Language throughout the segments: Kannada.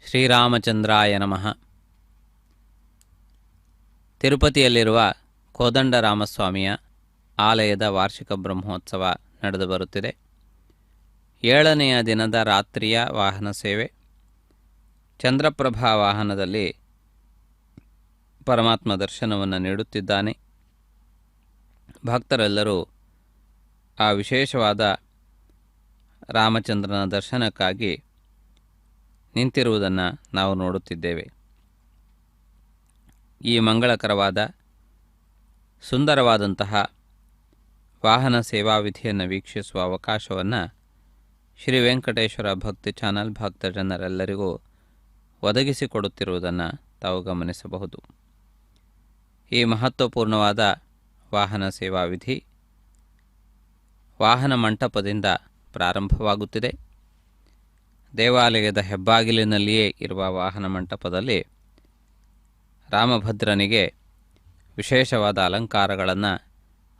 ಶ್ರೀರಾಮಚಂದ್ರಾಯ ನಮಃ. ತಿರುಪತಿಯಲ್ಲಿರುವ ಕೋದಂಡರಾಮಸ್ವಾಮಿಯ ಆಲಯದ ವಾರ್ಷಿಕ ಬ್ರಹ್ಮೋತ್ಸವ ನಡೆದು ಬರುತ್ತಿದೆ. 7ನೆಯ ದಿನದ ರಾತ್ರಿಯ ವಾಹನ ಸೇವೆ. ಚಂದ್ರಪ್ರಭಾ ವಾಹನದಲ್ಲಿ ಪರಮಾತ್ಮ ದರ್ಶನವನ್ನು ನೀಡುತ್ತಿದ್ದಾನೆ. ಭಕ್ತರೆಲ್ಲರೂ ಆ ವಿಶೇಷವಾದ ರಾಮಚಂದ್ರನ ದರ್ಶನಕ್ಕಾಗಿ ನಿಂತಿರುವುದನ್ನು ನಾವು ನೋಡುತ್ತಿದ್ದೇವೆ. ಈ ಮಂಗಳಕರವಾದ ಸುಂದರವಾದಂತಹ ವಾಹನ ಸೇವಾ ವಿಧಿಯನ್ನು ವೀಕ್ಷಿಸುವ ಅವಕಾಶವನ್ನು ಶ್ರೀ ವೆಂಕಟೇಶ್ವರ ಭಕ್ತಿ ಚಾನಲ್ ಭಕ್ತ ಜನರೆಲ್ಲರಿಗೂ ಒದಗಿಸಿಕೊಡುತ್ತಿರುವುದನ್ನು ತಾವು ಗಮನಿಸಬಹುದು. ಈ ಮಹತ್ವಪೂರ್ಣವಾದ ವಾಹನ ಸೇವಾ ವಿಧಿ ವಾಹನ ಮಂಟಪದಿಂದ ಪ್ರಾರಂಭವಾಗುತ್ತಿದೆ. ದೇವಾಲಯದ ಹೆಬ್ಬಾಗಿಲಿನಲ್ಲಿಯೇ ಇರುವ ವಾಹನ ಮಂಟಪದಲ್ಲಿ ರಾಮಭದ್ರನಿಗೆ ವಿಶೇಷವಾದ ಅಲಂಕಾರಗಳನ್ನು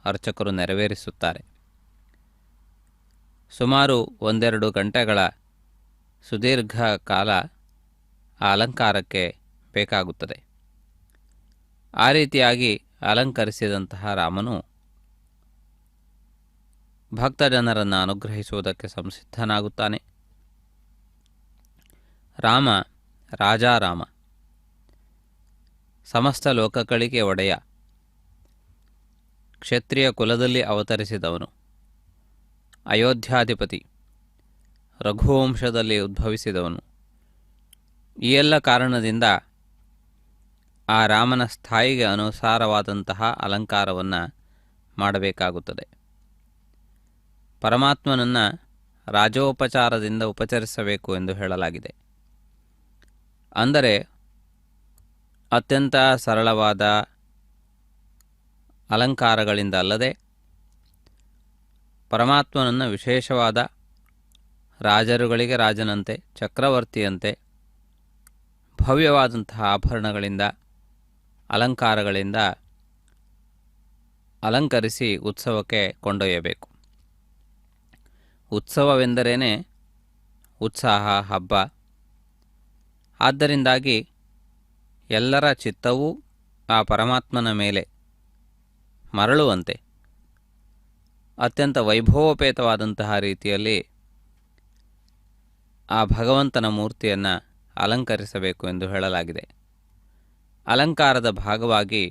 ಅರ್ಚಕರು ನೆರವೇರಿಸುತ್ತಾರೆ. ಸುಮಾರು 1-2 ಗಂಟೆಗಳ ಸುದೀರ್ಘ ಕಾಲ ಆ ಅಲಂಕಾರಕ್ಕೆ ಬೇಕಾಗುತ್ತದೆ. ಆ ರೀತಿಯಾಗಿ ಅಲಂಕರಿಸಿದಂತಹ ರಾಮನು ಭಕ್ತಜನರನ್ನು ಅನುಗ್ರಹಿಸುವುದಕ್ಕೆ ಸಂಸಿದ್ಧನಾಗುತ್ತಾನೆ. ರಾಮ ರಾಜಾರಾಮ, ಸಮಸ್ತ ಲೋಕಗಳಿಗೆ ಒಡೆಯ, ಕ್ಷತ್ರಿಯ ಕುಲದಲ್ಲಿ ಅವತರಿಸಿದವನು, ಅಯೋಧ್ಯಾಧಿಪತಿ, ರಘುವಂಶದಲ್ಲಿ ಉದ್ಭವಿಸಿದವನು. ಈ ಎಲ್ಲ ಕಾರಣದಿಂದ ಆ ರಾಮನ ಸ್ಥಾಯಿಗೆ ಅನುಸಾರವಾದಂತಹ ಅಲಂಕಾರವನ್ನು ಮಾಡಬೇಕಾಗುತ್ತದೆ. ಪರಮಾತ್ಮನನ್ನು ರಾಜೋಪಚಾರದಿಂದ ಉಪಚರಿಸಬೇಕು ಎಂದು ಹೇಳಲಾಗಿದೆ. ಅಂದರೆ ಅತ್ಯಂತ ಸರಳವಾದ ಅಲಂಕಾರಗಳಿಂದ ಅಲ್ಲದೆ ಪರಮಾತ್ಮನನ್ನು ವಿಶೇಷವಾದ ರಾಜರುಗಳಿಗೆ ರಾಜನಂತೆ, ಚಕ್ರವರ್ತಿಯಂತೆ ಭವ್ಯವಾದಂತಹ ಆಭರಣಗಳಿಂದ, ಅಲಂಕಾರಗಳಿಂದ ಅಲಂಕರಿಸಿ ಉತ್ಸವಕ್ಕೆ ಕೊಂಡೊಯ್ಯಬೇಕು. ಉತ್ಸವವೆಂದರೇನೆ ಉತ್ಸಾಹ, ಹಬ್ಬ. ಆದ್ದರಿಂದಾಗಿ ಎಲ್ಲರ ಚಿತ್ತವೂ ಆ ಪರಮಾತ್ಮನ ಮೇಲೆ ಮರಳುವಂತೆ ಅತ್ಯಂತ ವೈಭವೋಪೇತವಾದಂತಹ ರೀತಿಯಲ್ಲಿ ಆ ಭಗವಂತನ ಮೂರ್ತಿಯನ್ನು ಅಲಂಕರಿಸಬೇಕು ಎಂದು ಹೇಳಲಾಗಿದೆ. ಅಲಂಕಾರದ ಭಾಗವಾಗಿ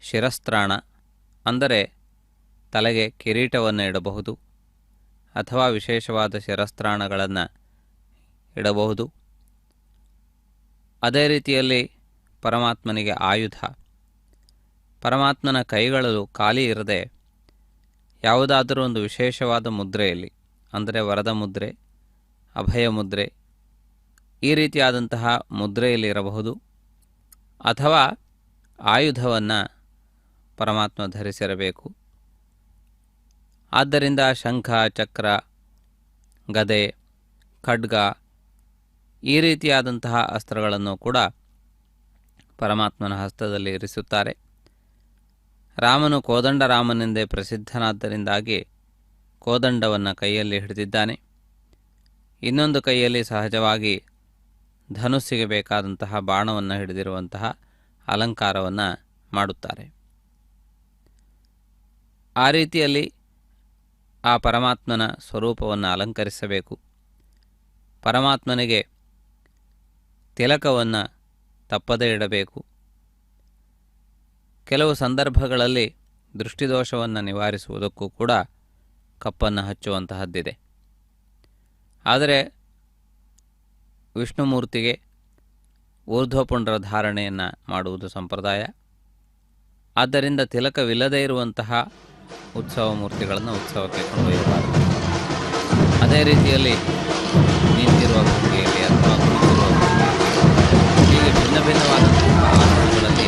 ಶಿರಸ್ತ್ರಾಣ, ಅಂದರೆ ತಲೆಗೆ ಕಿರೀಟವನ್ನು ಇಡಬಹುದು ಅಥವಾ ವಿಶೇಷವಾದ ಶಿರಸ್ತ್ರಾಣಗಳನ್ನು ಇಡಬಹುದು. ಅದೇ ರೀತಿಯಲ್ಲಿ ಪರಮಾತ್ಮನಿಗೆ ಆಯುಧ, ಪರಮಾತ್ಮನ ಕೈಗಳು ಖಾಲಿ ಇರದೆ ಯಾವುದಾದರೂ ಒಂದು ವಿಶೇಷವಾದ ಮುದ್ರೆಯಲ್ಲಿ, ಅಂದರೆ ವರದ ಮುದ್ರೆ, ಅಭಯ ಮುದ್ರೆ, ಈ ರೀತಿಯಾದಂತಹ ಮುದ್ರೆಯಲ್ಲಿ ಇರಬಹುದು. ಅಥವಾ ಆಯುಧವನ್ನು ಪರಮಾತ್ಮ ಧರಿಸಿರಬೇಕು. ಆದ್ದರಿಂದ ಶಂಖ, ಚಕ್ರ, ಗದೆ, ಖಡ್ಗ ಈ ರೀತಿಯಾದಂತಹ ಅಸ್ತ್ರಗಳನ್ನು ಕೂಡ ಪರಮಾತ್ಮನ ಹಸ್ತದಲ್ಲಿ ಇರಿಸುತ್ತಾರೆ. ರಾಮನು ಕೋದಂಡರಾಮನೆಂದೇ ಪ್ರಸಿದ್ಧನಾದ್ದರಿಂದಾಗಿ ಕೋದಂಡವನ್ನು ಕೈಯಲ್ಲಿ ಹಿಡಿದಿದ್ದಾನೆ. ಇನ್ನೊಂದು ಕೈಯಲ್ಲಿ ಸಹಜವಾಗಿ ಧನುಸ್ಸಿಗೆ ಬೇಕಾದಂತಹ ಬಾಣವನ್ನು ಹಿಡಿದಿರುವಂತಹ ಅಲಂಕಾರವನ್ನು ಮಾಡುತ್ತಾರೆ. ಆ ರೀತಿಯಲ್ಲಿ ಆ ಪರಮಾತ್ಮನ ಸ್ವರೂಪವನ್ನು ಅಲಂಕರಿಸಬೇಕು. ಪರಮಾತ್ಮನಿಗೆ ತಿಲಕವನ್ನು ತಪ್ಪದೇ ಇಡಬೇಕು. ಕೆಲವು ಸಂದರ್ಭಗಳಲ್ಲಿ ದೃಷ್ಟಿದೋಷವನ್ನು ನಿವಾರಿಸುವುದಕ್ಕೂ ಕೂಡ ಕಪ್ಪನ್ನು ಹಚ್ಚುವಂತಹದ್ದಿದೆ. ಆದರೆ ವಿಷ್ಣುಮೂರ್ತಿಗೆ ಊರ್ಧ್ವಪುಂಡ್ರ ಧಾರಣೆಯನ್ನು ಮಾಡುವುದು ಸಂಪ್ರದಾಯ. ಆದ್ದರಿಂದ ತಿಲಕವಿಲ್ಲದೇ ಇರುವಂತಹ ಉತ್ಸವ ಮೂರ್ತಿಗಳನ್ನು ಉತ್ಸವಕ್ಕೆ ಕೊಂಡೊಯ್ಯಬಾರದು. ಅದೇ ರೀತಿಯಲ್ಲಿ ನಿಂತಿರುವ ಭಂಗಿಯಲ್ಲಿ ಅಥವಾ ಕುಳಿತಿರುವ ಭಂಗಿಯಲ್ಲಿ ಹೀಗೆ ಭಿನ್ನ ಭಿನ್ನವಾದಂತಹ ಆಸನಗಳಲ್ಲಿ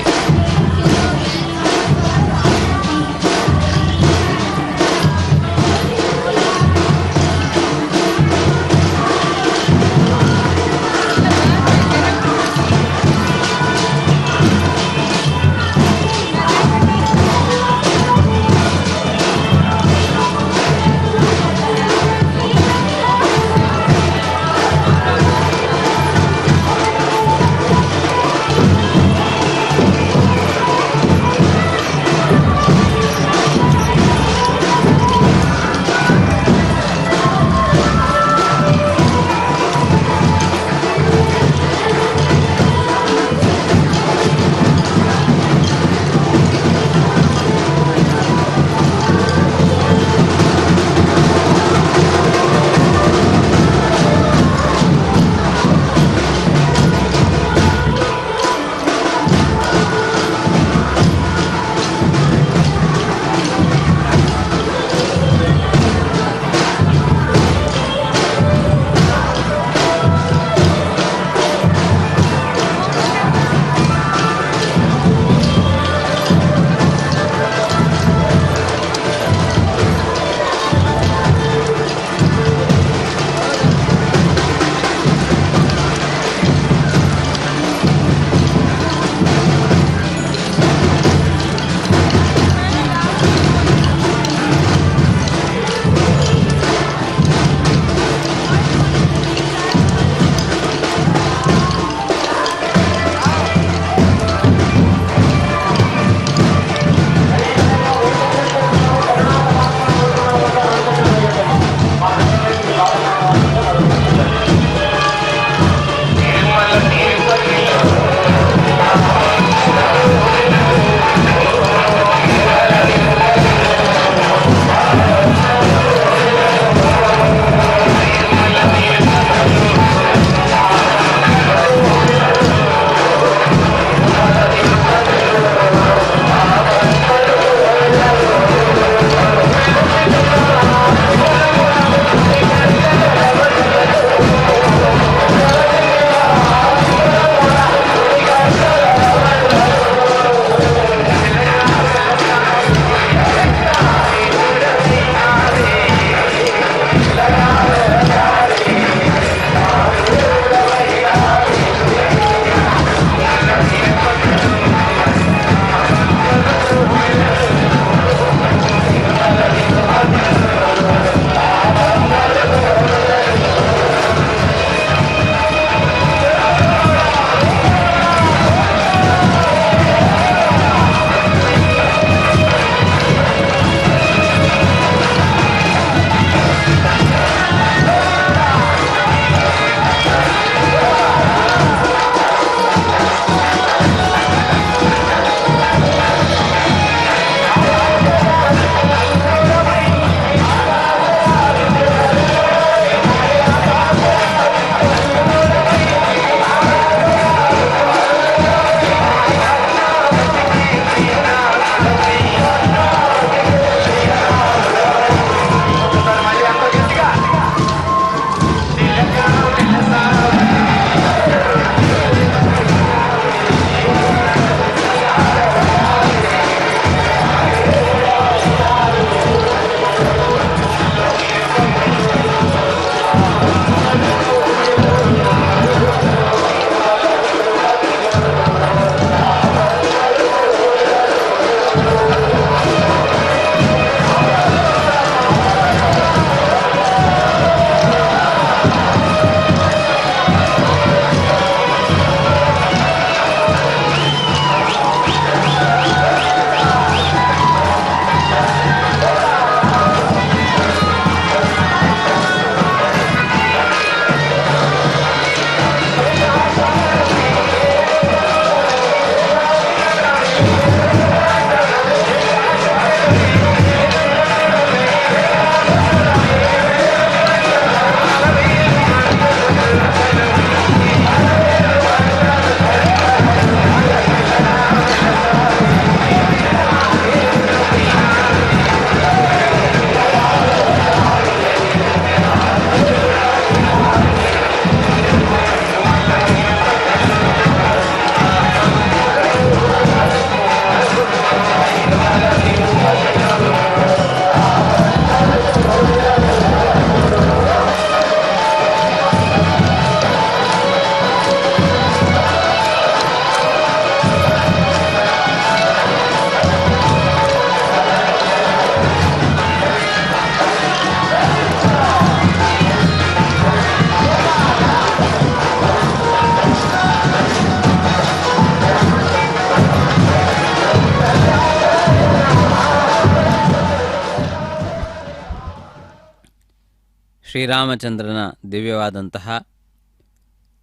ಶ್ರೀರಾಮಚಂದ್ರನ ದಿವ್ಯವಾದಂತಹ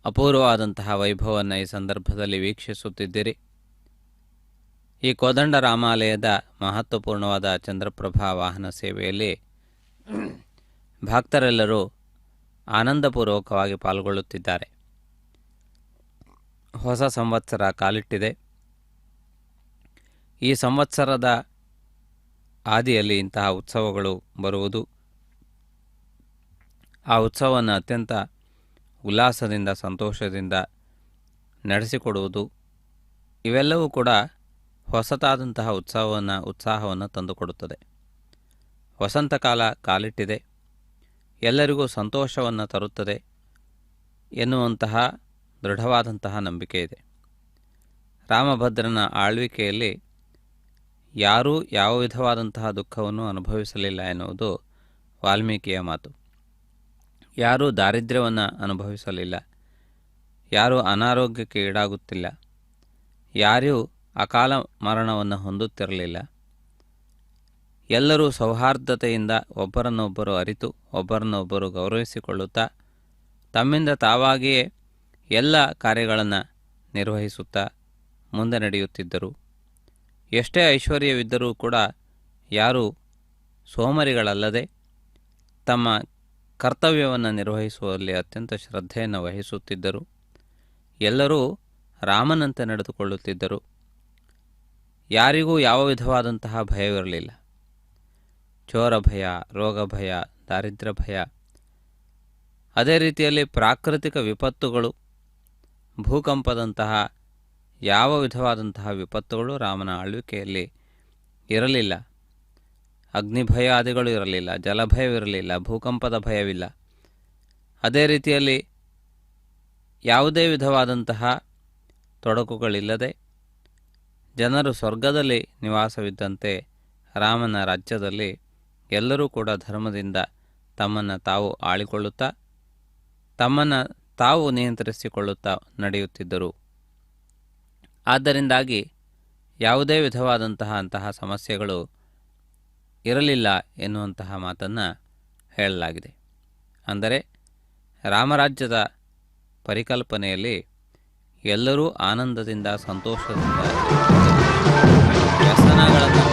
ಅಪೂರ್ವವಾದಂತಹ ವೈಭವವನ್ನು ಈ ಸಂದರ್ಭದಲ್ಲಿ ವೀಕ್ಷಿಸುತ್ತಿದ್ದೀರಿ. ಈ ಕೋದಂಡ ರಾಮಾಲಯದ ಮಹತ್ವಪೂರ್ಣವಾದ ಚಂದ್ರಪ್ರಭಾ ವಾಹನ ಸೇವೆಯಲ್ಲಿ ಭಕ್ತರೆಲ್ಲರೂ ಆನಂದಪೂರ್ವಕವಾಗಿ ಪಾಲ್ಗೊಳ್ಳುತ್ತಿದ್ದಾರೆ. ಹೊಸ ಸಂವತ್ಸರ ಕಾಲಿಟ್ಟಿದೆ. ಈ ಸಂವತ್ಸರದ ಆದಿಯಲ್ಲಿ ಇಂತಹ ಉತ್ಸವಗಳು ಬರುವುದು, ಆ ಉತ್ಸವವನ್ನು ಅತ್ಯಂತ ಉಲ್ಲಾಸದಿಂದ ಸಂತೋಷದಿಂದ ನಡೆಸಿಕೊಡುವುದು, ಇವೆಲ್ಲವೂ ಕೂಡ ಹೊಸತಾದಂತಹ ಉತ್ಸಾಹವನ್ನು ತಂದುಕೊಡುತ್ತದೆ. ವಸಂತಕಾಲ ಕಾಲಿಟ್ಟಿದೆ, ಎಲ್ಲರಿಗೂ ಸಂತೋಷವನ್ನು ತರುತ್ತದೆ ಎನ್ನುವಂತಹ ದೃಢವಾದಂತಹ ನಂಬಿಕೆ ಇದೆ. ರಾಮಭದ್ರನ ಆಳ್ವಿಕೆಯಲ್ಲಿ ಯಾರೂ ಯಾವ ವಿಧವಾದಂತಹ ದುಃಖವನ್ನು ಅನುಭವಿಸಲಿಲ್ಲ ಎನ್ನುವುದು ವಾಲ್ಮೀಕಿಯ ಮಾತು. ಯಾರೂ ದಾರಿದ್ರ್ಯವನ್ನು ಅನುಭವಿಸಲಿಲ್ಲ, ಯಾರೂ ಅನಾರೋಗ್ಯಕ್ಕೆ ಈಡಾಗುತ್ತಿಲ್ಲ, ಯಾರೂ ಅಕಾಲ ಮರಣವನ್ನು ಹೊಂದುತ್ತಿರಲಿಲ್ಲ. ಎಲ್ಲರೂ ಸೌಹಾರ್ದತೆಯಿಂದ ಒಬ್ಬರನ್ನೊಬ್ಬರು ಅರಿತು ಒಬ್ಬರನ್ನೊಬ್ಬರು ಗೌರವಿಸಿಕೊಳ್ಳುತ್ತಾ ತಮ್ಮಿಂದ ತಾವಾಗಿಯೇ ಎಲ್ಲ ಕಾರ್ಯಗಳನ್ನು ನಿರ್ವಹಿಸುತ್ತಾ ಮುಂದೆ ನಡೆಯುತ್ತಿದ್ದರು. ಎಷ್ಟೇ ಐಶ್ವರ್ಯವಿದ್ದರೂ ಕೂಡ ಯಾರೂ ಸೋಮರಿಗಳಲ್ಲದೆ ತಮ್ಮ ಕರ್ತವ್ಯವನ್ನು ನಿರ್ವಹಿಸುವಲ್ಲಿ ಅತ್ಯಂತ ಶ್ರದ್ಧೆಯನ್ನು ವಹಿಸುತ್ತಿದ್ದರು. ಎಲ್ಲರೂ ರಾಮನಂತೆ ನಡೆದುಕೊಳ್ಳುತ್ತಿದ್ದರು. ಯಾರಿಗೂ ಯಾವ ವಿಧವಾದಂತಹ ಭಯವಿರಲಿಲ್ಲ. ಚೋರ ಭಯ, ರೋಗ ಭಯ, ದಾರಿದ್ರ್ಯ ಭಯ, ಅದೇ ರೀತಿಯಲ್ಲಿ ಪ್ರಾಕೃತಿಕ ವಿಪತ್ತುಗಳು, ಭೂಕಂಪದಂತಹ ಯಾವ ವಿಧವಾದಂತಹ ವಿಪತ್ತುಗಳು ರಾಮನ ಆಳ್ವಿಕೆಯಲ್ಲಿ ಇರಲಿಲ್ಲ. ಅಗ್ನಿಭಯಾದಿಗಳು ಇರಲಿಲ್ಲ, ಜಲಭಯವಿರಲಿಲ್ಲ, ಭೂಕಂಪದ ಭಯವಿಲ್ಲ. ಅದೇ ರೀತಿಯಲ್ಲಿ ಯಾವುದೇ ವಿಧವಾದಂತಹ ತೊಡಕುಗಳಿಲ್ಲದೆ ಜನರು ಸ್ವರ್ಗದಲ್ಲಿ ನಿವಾಸವಿದ್ದಂತೆ ರಾಮನ ರಾಜ್ಯದಲ್ಲಿ ಎಲ್ಲರೂ ಕೂಡ ಧರ್ಮದಿಂದ ತಮ್ಮನ್ನು ತಾವು ಆಳಿಕೊಳ್ಳುತ್ತಾ ತಮ್ಮನ್ನು ತಾವು ನಿಯಂತ್ರಿಸಿಕೊಳ್ಳುತ್ತಾ ನಡೆಯುತ್ತಿದ್ದರು. ಆದ್ದರಿಂದಾಗಿ ಯಾವುದೇ ವಿಧವಾದಂತಹ ಸಮಸ್ಯೆಗಳು ಇರಲಿಲ್ಲ ಎನ್ನುವಂತಹ ಮಾತನ್ನು ಹೇಳಲಾಗಿದೆ. ಅಂದರೆ ರಾಮರಾಜ್ಯದ ಪರಿಕಲ್ಪನೆಯಲ್ಲಿ ಎಲ್ಲರೂ ಆನಂದದಿಂದ ಸಂತೋಷದಿಂದ ವ್ಯಸನಗಳನ್ನು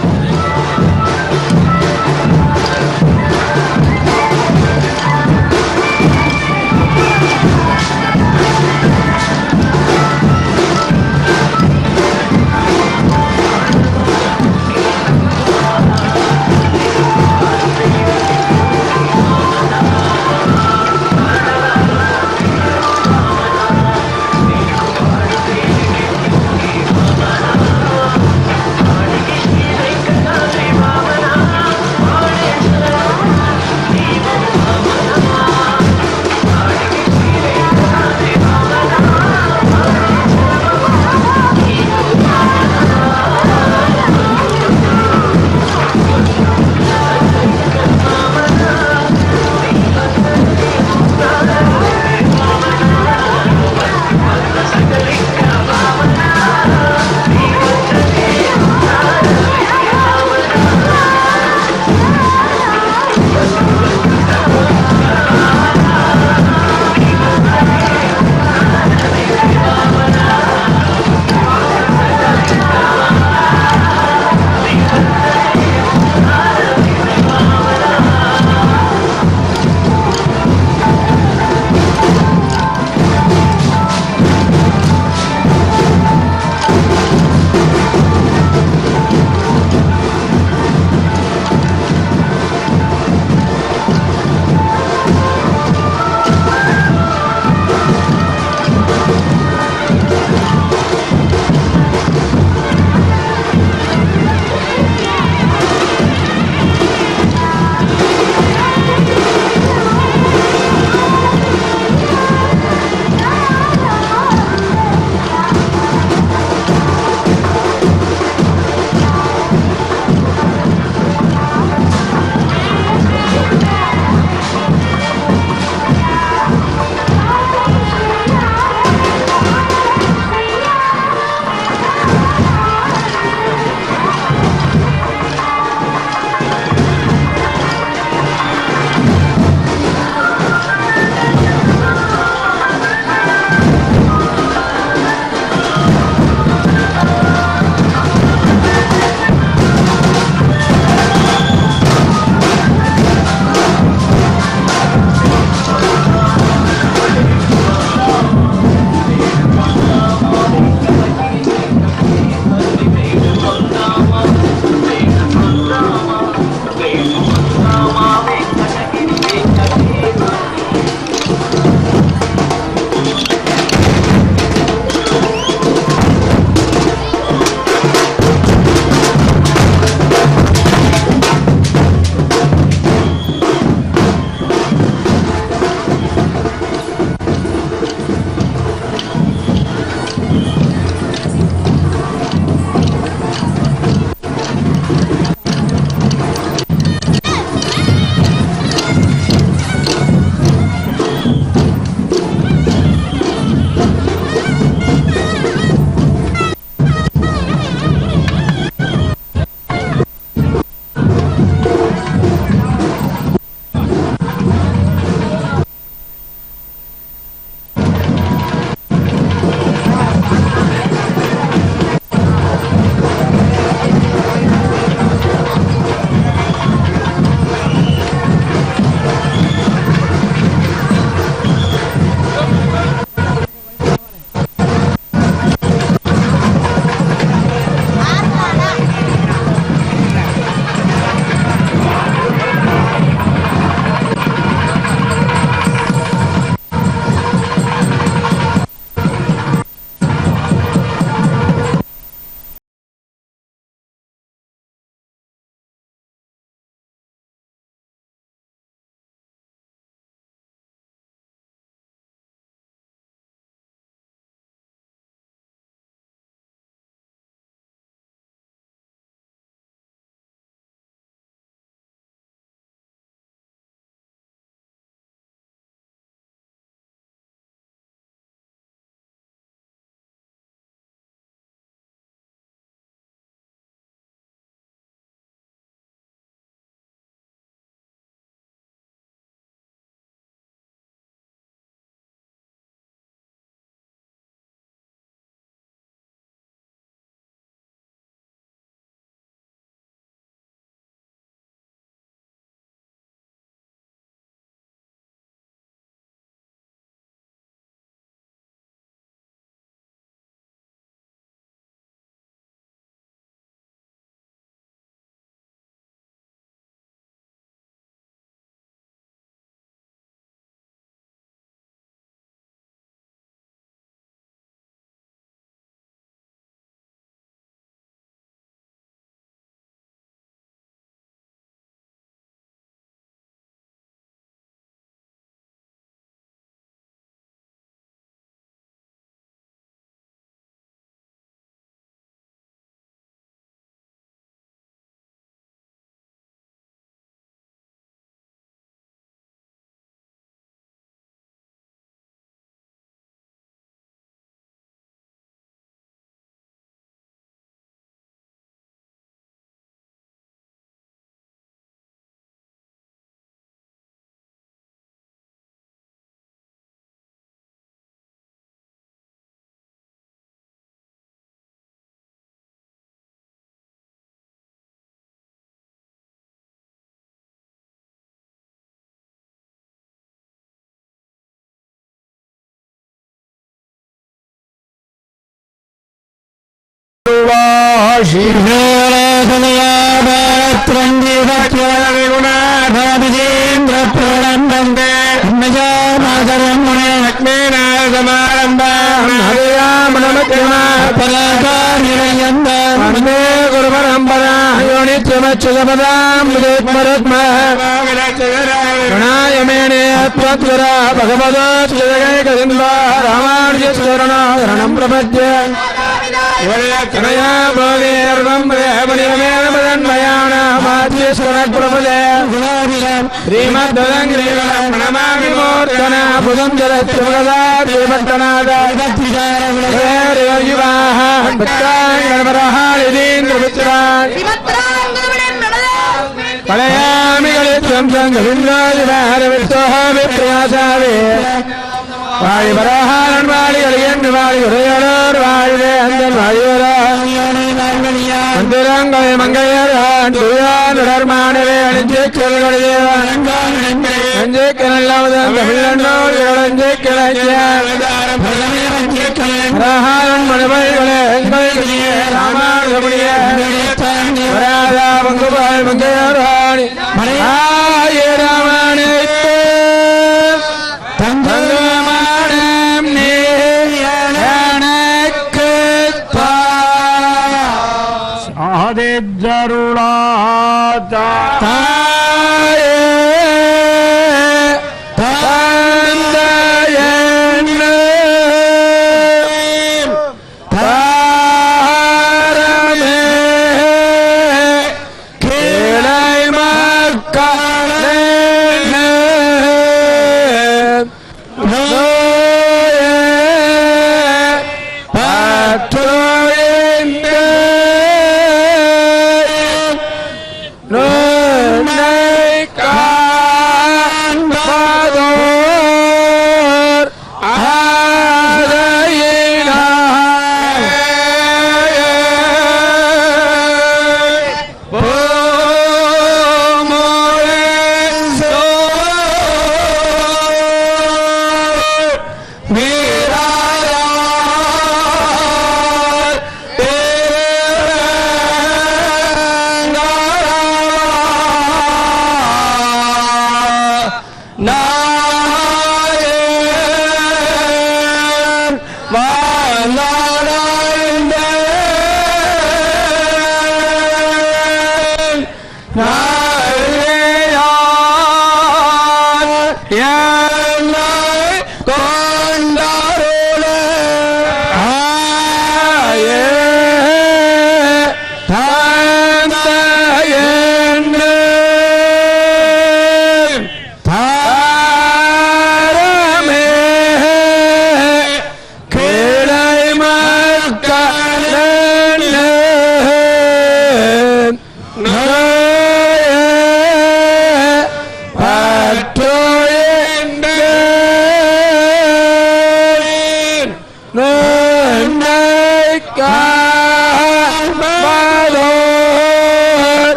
ராமானுஜரணம் பிரபத்ய வாழி பரஹாரன் வாழி அழியன் வாழி உரையலோர் வாழ்வே அந்தன் வாழிவரங்களை மங்கையர் துயானுடர்மானவே அணிஞ்சு கிளதேவன் அஞ்சு கிளல்லாவதன் தமிழன்னோர் இளஞ்சு கிளஹாரன் மணிமணிகளே எங்கள் ராமானுஜமுடிய வராதா பங்குபால் மங்கையர் வாணி ஆயே ராமானே ஜருளாதா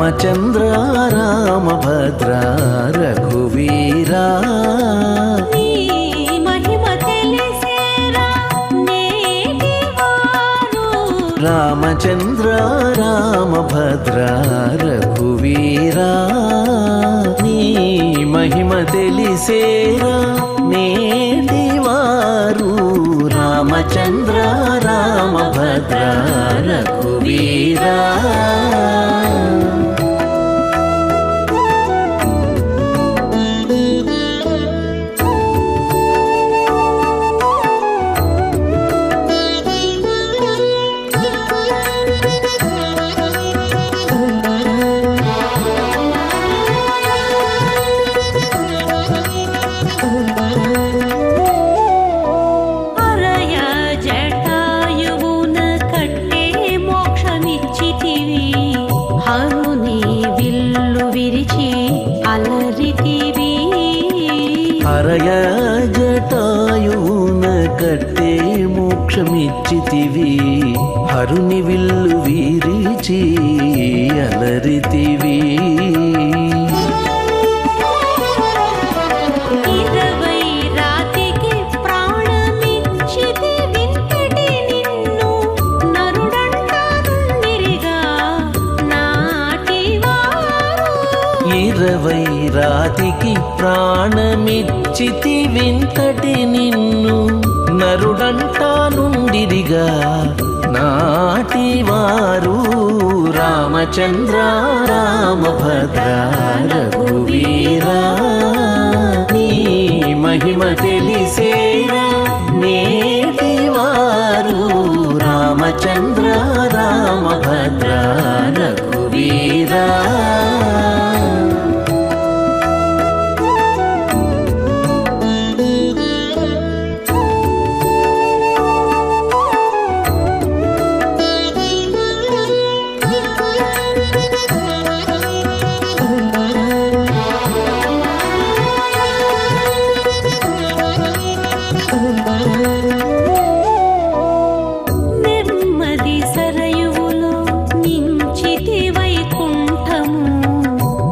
రామచంద్ర రామభద్ర రఘువీరా నీ మహిమ తెలిసి రామచంద్ర రామభద్ర రఘువీరా నీ మహిమ తెలిసేరా నేటివారు రామచంద్ర రామభద్ర రఘువీరా హరయ జటాయువున కట్టే మోక్షమిచ్చితివి హరుని విల్లు విరిచి అలరితివి ఇరవై రాతికి ప్రాణమిచ్చితి వింతటి నిన్ను నరుడంటా నుండిరిగా నాటివారు రామచంద్ర రామభద్ర రఘువీరా నీ మహిమ తెలిసేరా నేటివారు రామచంద్ర రామభద్ర రఘువీరా నెమ్మది సరయువులో నించితి వైకుంఠము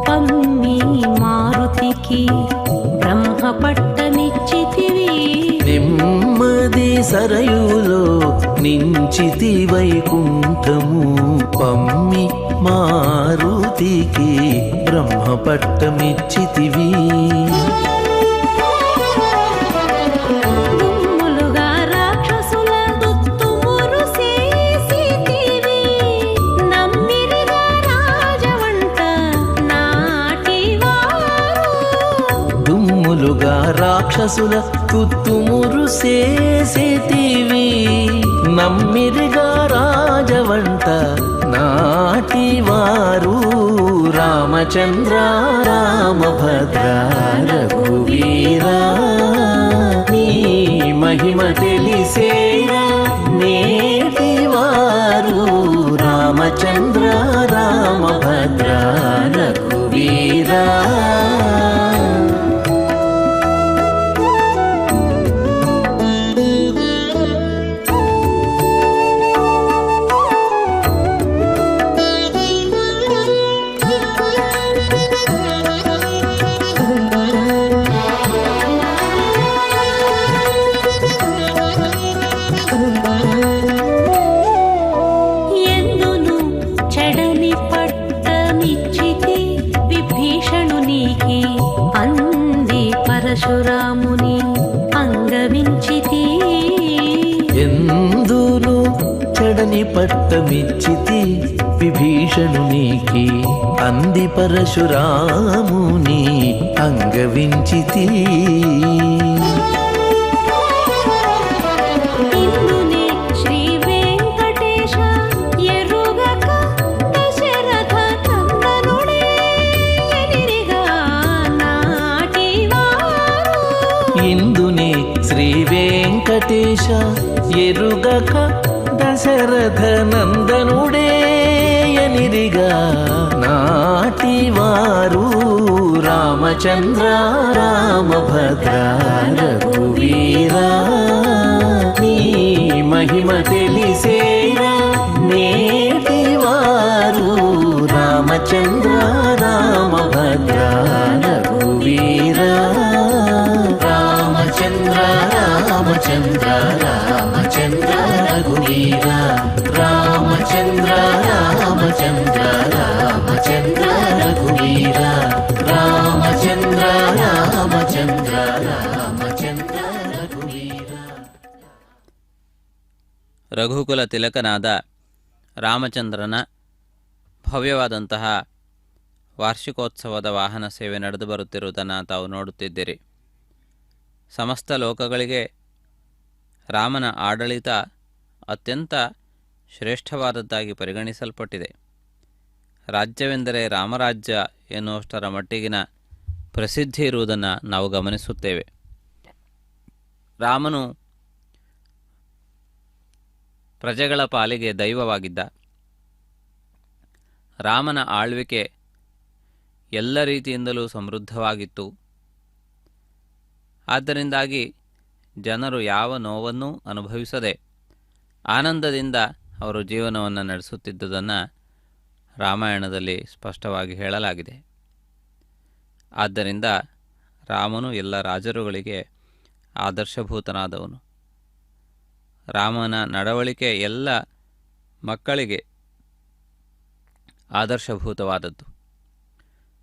పమ్మి మారుతికి బ్రహ్మపట్టమిచ్చితివి నెమ్మది సరయులో నించితి వైకుంఠము పమ్మి మారుతికి బ్రహ్మపట్టమిచ్చితివి రాక్షసుల తుత్తుమురు చేసితివి నమ్మిరిగా రాజవంట నాటివారు రామచంద్ర రామభద్ర రఘువీరా నీ మహిమ తెలిసేరా నేటివారు రామచంద్ర రామభద్ర రఘువీరా ఎందును చెడని పట్టమిచ్చితి విభీషణునికి అంది పరశురాముని అంగవించితి ఎందును చెడని పట్టమిచ్చితి విభీషణునికి అంది పరశురాముని అంగవించితి ఇందునే శ్రీ వెంకటేశ ఎరుగక దశరథ నందనుడే ఎనిరిగా నాటివారు ఇందునే శ్రీ వెంకటేశ ఎరుగక దశరథ నందనుడే ఎనిరిగా నాటివారు రామచంద్ర రామభద్ర రఘువీరా నీ మహిమ తెలిసేరా నేటివారు రామచంద్ర రామభద్ర రఘువీరా రామచంద్ర రామచంద్ర రామచంద్ర రఘువీరా రామ ರಾಮಚಂದ್ರ ರಾಮಚಂದ್ರ ರಾಮಚಂದ್ರ ರಘುವೀರ ರಾಮಚಂದ್ರ ರಾಮಚಂದ್ರ ರಾಮಚಂದ್ರ ರಘುವೀರ. ರಘುಕುಲ ತಿಲಕನಾದ ರಾಮಚಂದ್ರನ ಭವ್ಯವಾದಂತಹ ವಾರ್ಷಿಕೋತ್ಸವದ ವಾಹನ ಸೇವೆ ನಡೆದು ಬರುತ್ತಿರುವುದನ್ನು ತಾವು ನೋಡುತ್ತಿದ್ದೀರಿ. ಸಮಸ್ತ ಲೋಕಗಳಿಗೆ ರಾಮನ ಆಡಳಿತ ಅತ್ಯಂತ ಶ್ರೇಷ್ಠವಾದದ್ದಾಗಿ ಪರಿಗಣಿಸಲ್ಪಟ್ಟಿದೆ. ರಾಜ್ಯವೆಂದರೆ ರಾಮರಾಜ್ಯ ಎನ್ನುವಷ್ಟರ ಮಟ್ಟಿಗಿನ ಪ್ರಸಿದ್ಧಿ ಇರುವುದನ್ನು ನಾವು ಗಮನಿಸುತ್ತೇವೆ. ರಾಮನು ಪ್ರಜೆಗಳ ಪಾಲಿಗೆ ದೈವವಾಗಿದ್ದ. ರಾಮನ ಆಳ್ವಿಕೆ ಎಲ್ಲ ರೀತಿಯಿಂದಲೂ ಸಮೃದ್ಧವಾಗಿತ್ತು. ಆದ್ದರಿಂದಾಗಿ ಜನರು ಯಾವ ನೋವನ್ನೂ ಅನುಭವಿಸದೆ ಆನಂದದಿಂದ ಅವರು ಜೀವನವನ್ನು ನಡೆಸುತ್ತಿದ್ದುದನ್ನು ರಾಮಾಯಣದಲ್ಲಿ ಸ್ಪಷ್ಟವಾಗಿ ಹೇಳಲಾಗಿದೆ. ಆದ್ದರಿಂದ ರಾಮನು ಎಲ್ಲ ರಾಜರುಗಳಿಗೆ ಆದರ್ಶಭೂತನಾದವನು. ರಾಮನ ನಡವಳಿಕೆ ಎಲ್ಲ ಮಕ್ಕಳಿಗೆ ಆದರ್ಶಭೂತವಾದದ್ದು.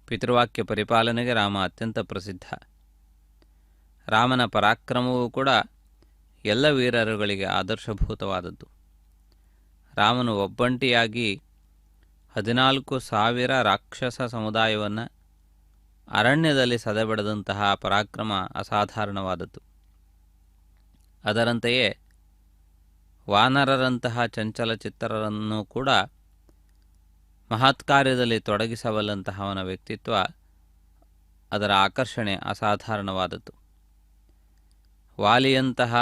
ಪಿತೃವಾಕ್ಯ ಪರಿಪಾಲನೆಗೆ ರಾಮ ಅತ್ಯಂತ ಪ್ರಸಿದ್ಧ. ರಾಮನ ಪರಾಕ್ರಮವೂ ಕೂಡ ಎಲ್ಲ ವೀರರುಗಳಿಗೆ ಆದರ್ಶಭೂತವಾದದ್ದು. ರಾಮನು ಒಬ್ಬಂಟಿಯಾಗಿ 14,000 ರಾಕ್ಷಸ ಸಮುದಾಯವನ್ನು ಅರಣ್ಯದಲ್ಲಿ ಸದೆಬಡಿದಂತಹ ಪರಾಕ್ರಮ ಅಸಾಧಾರಣವಾದದ್ದು. ಅದರಂತೆಯೇ ವಾನರರಂತಹ ಚಂಚಲಚಿತ್ತರನ್ನು ಕೂಡ ಮಹತ್ಕಾರ್ಯದಲ್ಲಿ ತೊಡಗಿಸಬಲ್ಲಂತಹ ಅವನ ವ್ಯಕ್ತಿತ್ವ, ಅದರ ಆಕರ್ಷಣೆ ಅಸಾಧಾರಣವಾದದ್ದು. ವಾಲಿಯಂತಹ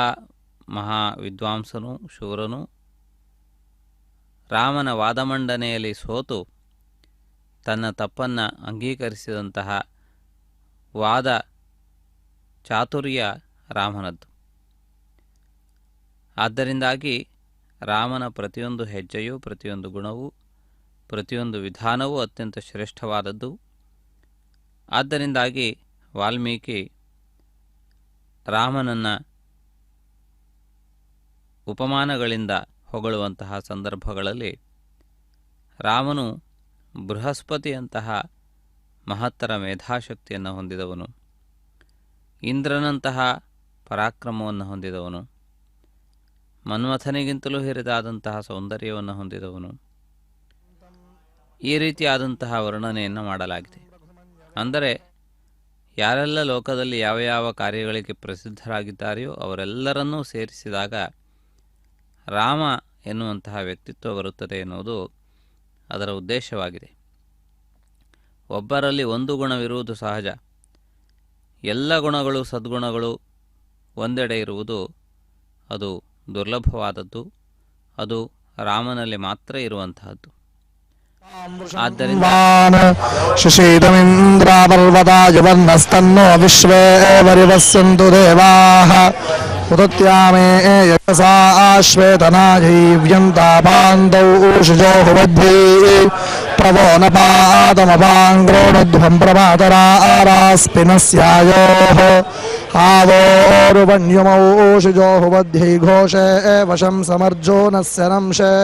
ಮಹಾ ವಿದ್ವಾಂಸನೂ ಶೂರನೂ ರಾಮನ ವಾದಮಂಡನೆಯಲ್ಲಿ ಸೋತು ತನ್ನ ತಪ್ಪನ್ನು ಅಂಗೀಕರಿಸಿದಂತಹ ವಾದ ಚಾತುರ್ಯ ರಾಮನದ್ದು. ಆದ್ದರಿಂದಾಗಿ ರಾಮನ ಪ್ರತಿಯೊಂದು ಹೆಜ್ಜೆಯೂ, ಪ್ರತಿಯೊಂದು ಗುಣವೂ, ಪ್ರತಿಯೊಂದು ವಿಧಾನವೂ ಅತ್ಯಂತ ಶ್ರೇಷ್ಠವಾದದ್ದು. ಆದ್ದರಿಂದಾಗಿ ವಾಲ್ಮೀಕಿ ರಾಮನನ್ನು ಉಪಮಾನಗಳಿಂದ ಹೊಗಳುವಂತಹ ಸಂದರ್ಭಗಳಲ್ಲಿ ರಾಮನು ಬೃಹಸ್ಪತಿಯಂತಹ ಮಹತ್ತರ ಮೇಧಾಶಕ್ತಿಯನ್ನು ಹೊಂದಿದವನು, ಇಂದ್ರನಂತಹ ಪರಾಕ್ರಮವನ್ನು ಹೊಂದಿದವನು, ಮನ್ಮಥನಿಗಿಂತಲೂ ಹಿರಿದಾದಂತಹ ಸೌಂದರ್ಯವನ್ನು ಹೊಂದಿದವನು, ಈ ರೀತಿಯಾದಂತಹ ವರ್ಣನೆಯನ್ನು ಮಾಡಲಾಗಿದೆ. ಅಂದರೆ ಯಾರೆಲ್ಲ ಲೋಕದಲ್ಲಿ ಯಾವ ಯಾವ ಕಾರ್ಯಗಳಿಗೆ ಪ್ರಸಿದ್ಧರಾಗಿದ್ದಾರೆಯೋ ಅವರೆಲ್ಲರನ್ನೂ ಸೇರಿಸಿದಾಗ ರಾಮ ಎನ್ನುವಂತಹ ವ್ಯಕ್ತಿತ್ವ ಬರುತ್ತದೆ ಎನ್ನುವುದು ಅದರ ಉದ್ದೇಶವಾಗಿದೆ. ಒಬ್ಬರಲ್ಲಿ ಒಂದು ಗುಣವಿರುವುದು ಸಹಜ. ಎಲ್ಲ ಗುಣಗಳು, ಸದ್ಗುಣಗಳು ಒಂದೆಡೆ ಇರುವುದು ಅದು ದುರ್ಲಭವಾದದ್ದು. ಅದು ರಾಮನಲ್ಲಿ ಮಾತ್ರ ಇರುವಂತಹದ್ದು. ಆದ್ದರಿಂದ ಶಿಶೀತಮಿಂದ್ರಾಪರ್ವತಾಯ ವರ್ಣಸ್ತನ್ನೋ ವಿಶ್ವೇ ವರಿವಸ್ಯಂತು ದೇವಾಃ ಉದತ್ಯಾಮೇ ಯಶಸಾ ಶ್ವೇತನಾಜೈವ್ಯಂತಾಪಾಂತೌ ಊಷಿಜೋಃ ಬದ್ಧೀ ಪ್ರವೋ ನ ಪಾದಮಪಾಂಗ್ರೋಣಧ್ವಂ ಪ್ರಮಾತರಾರಾಸ್ಪಿನಸ್ಯಾಯೋಃ आवोरुवन्युमौ ऊषिजोः बद्ध्यै घोषे वशं समर्जोनस्य नंशे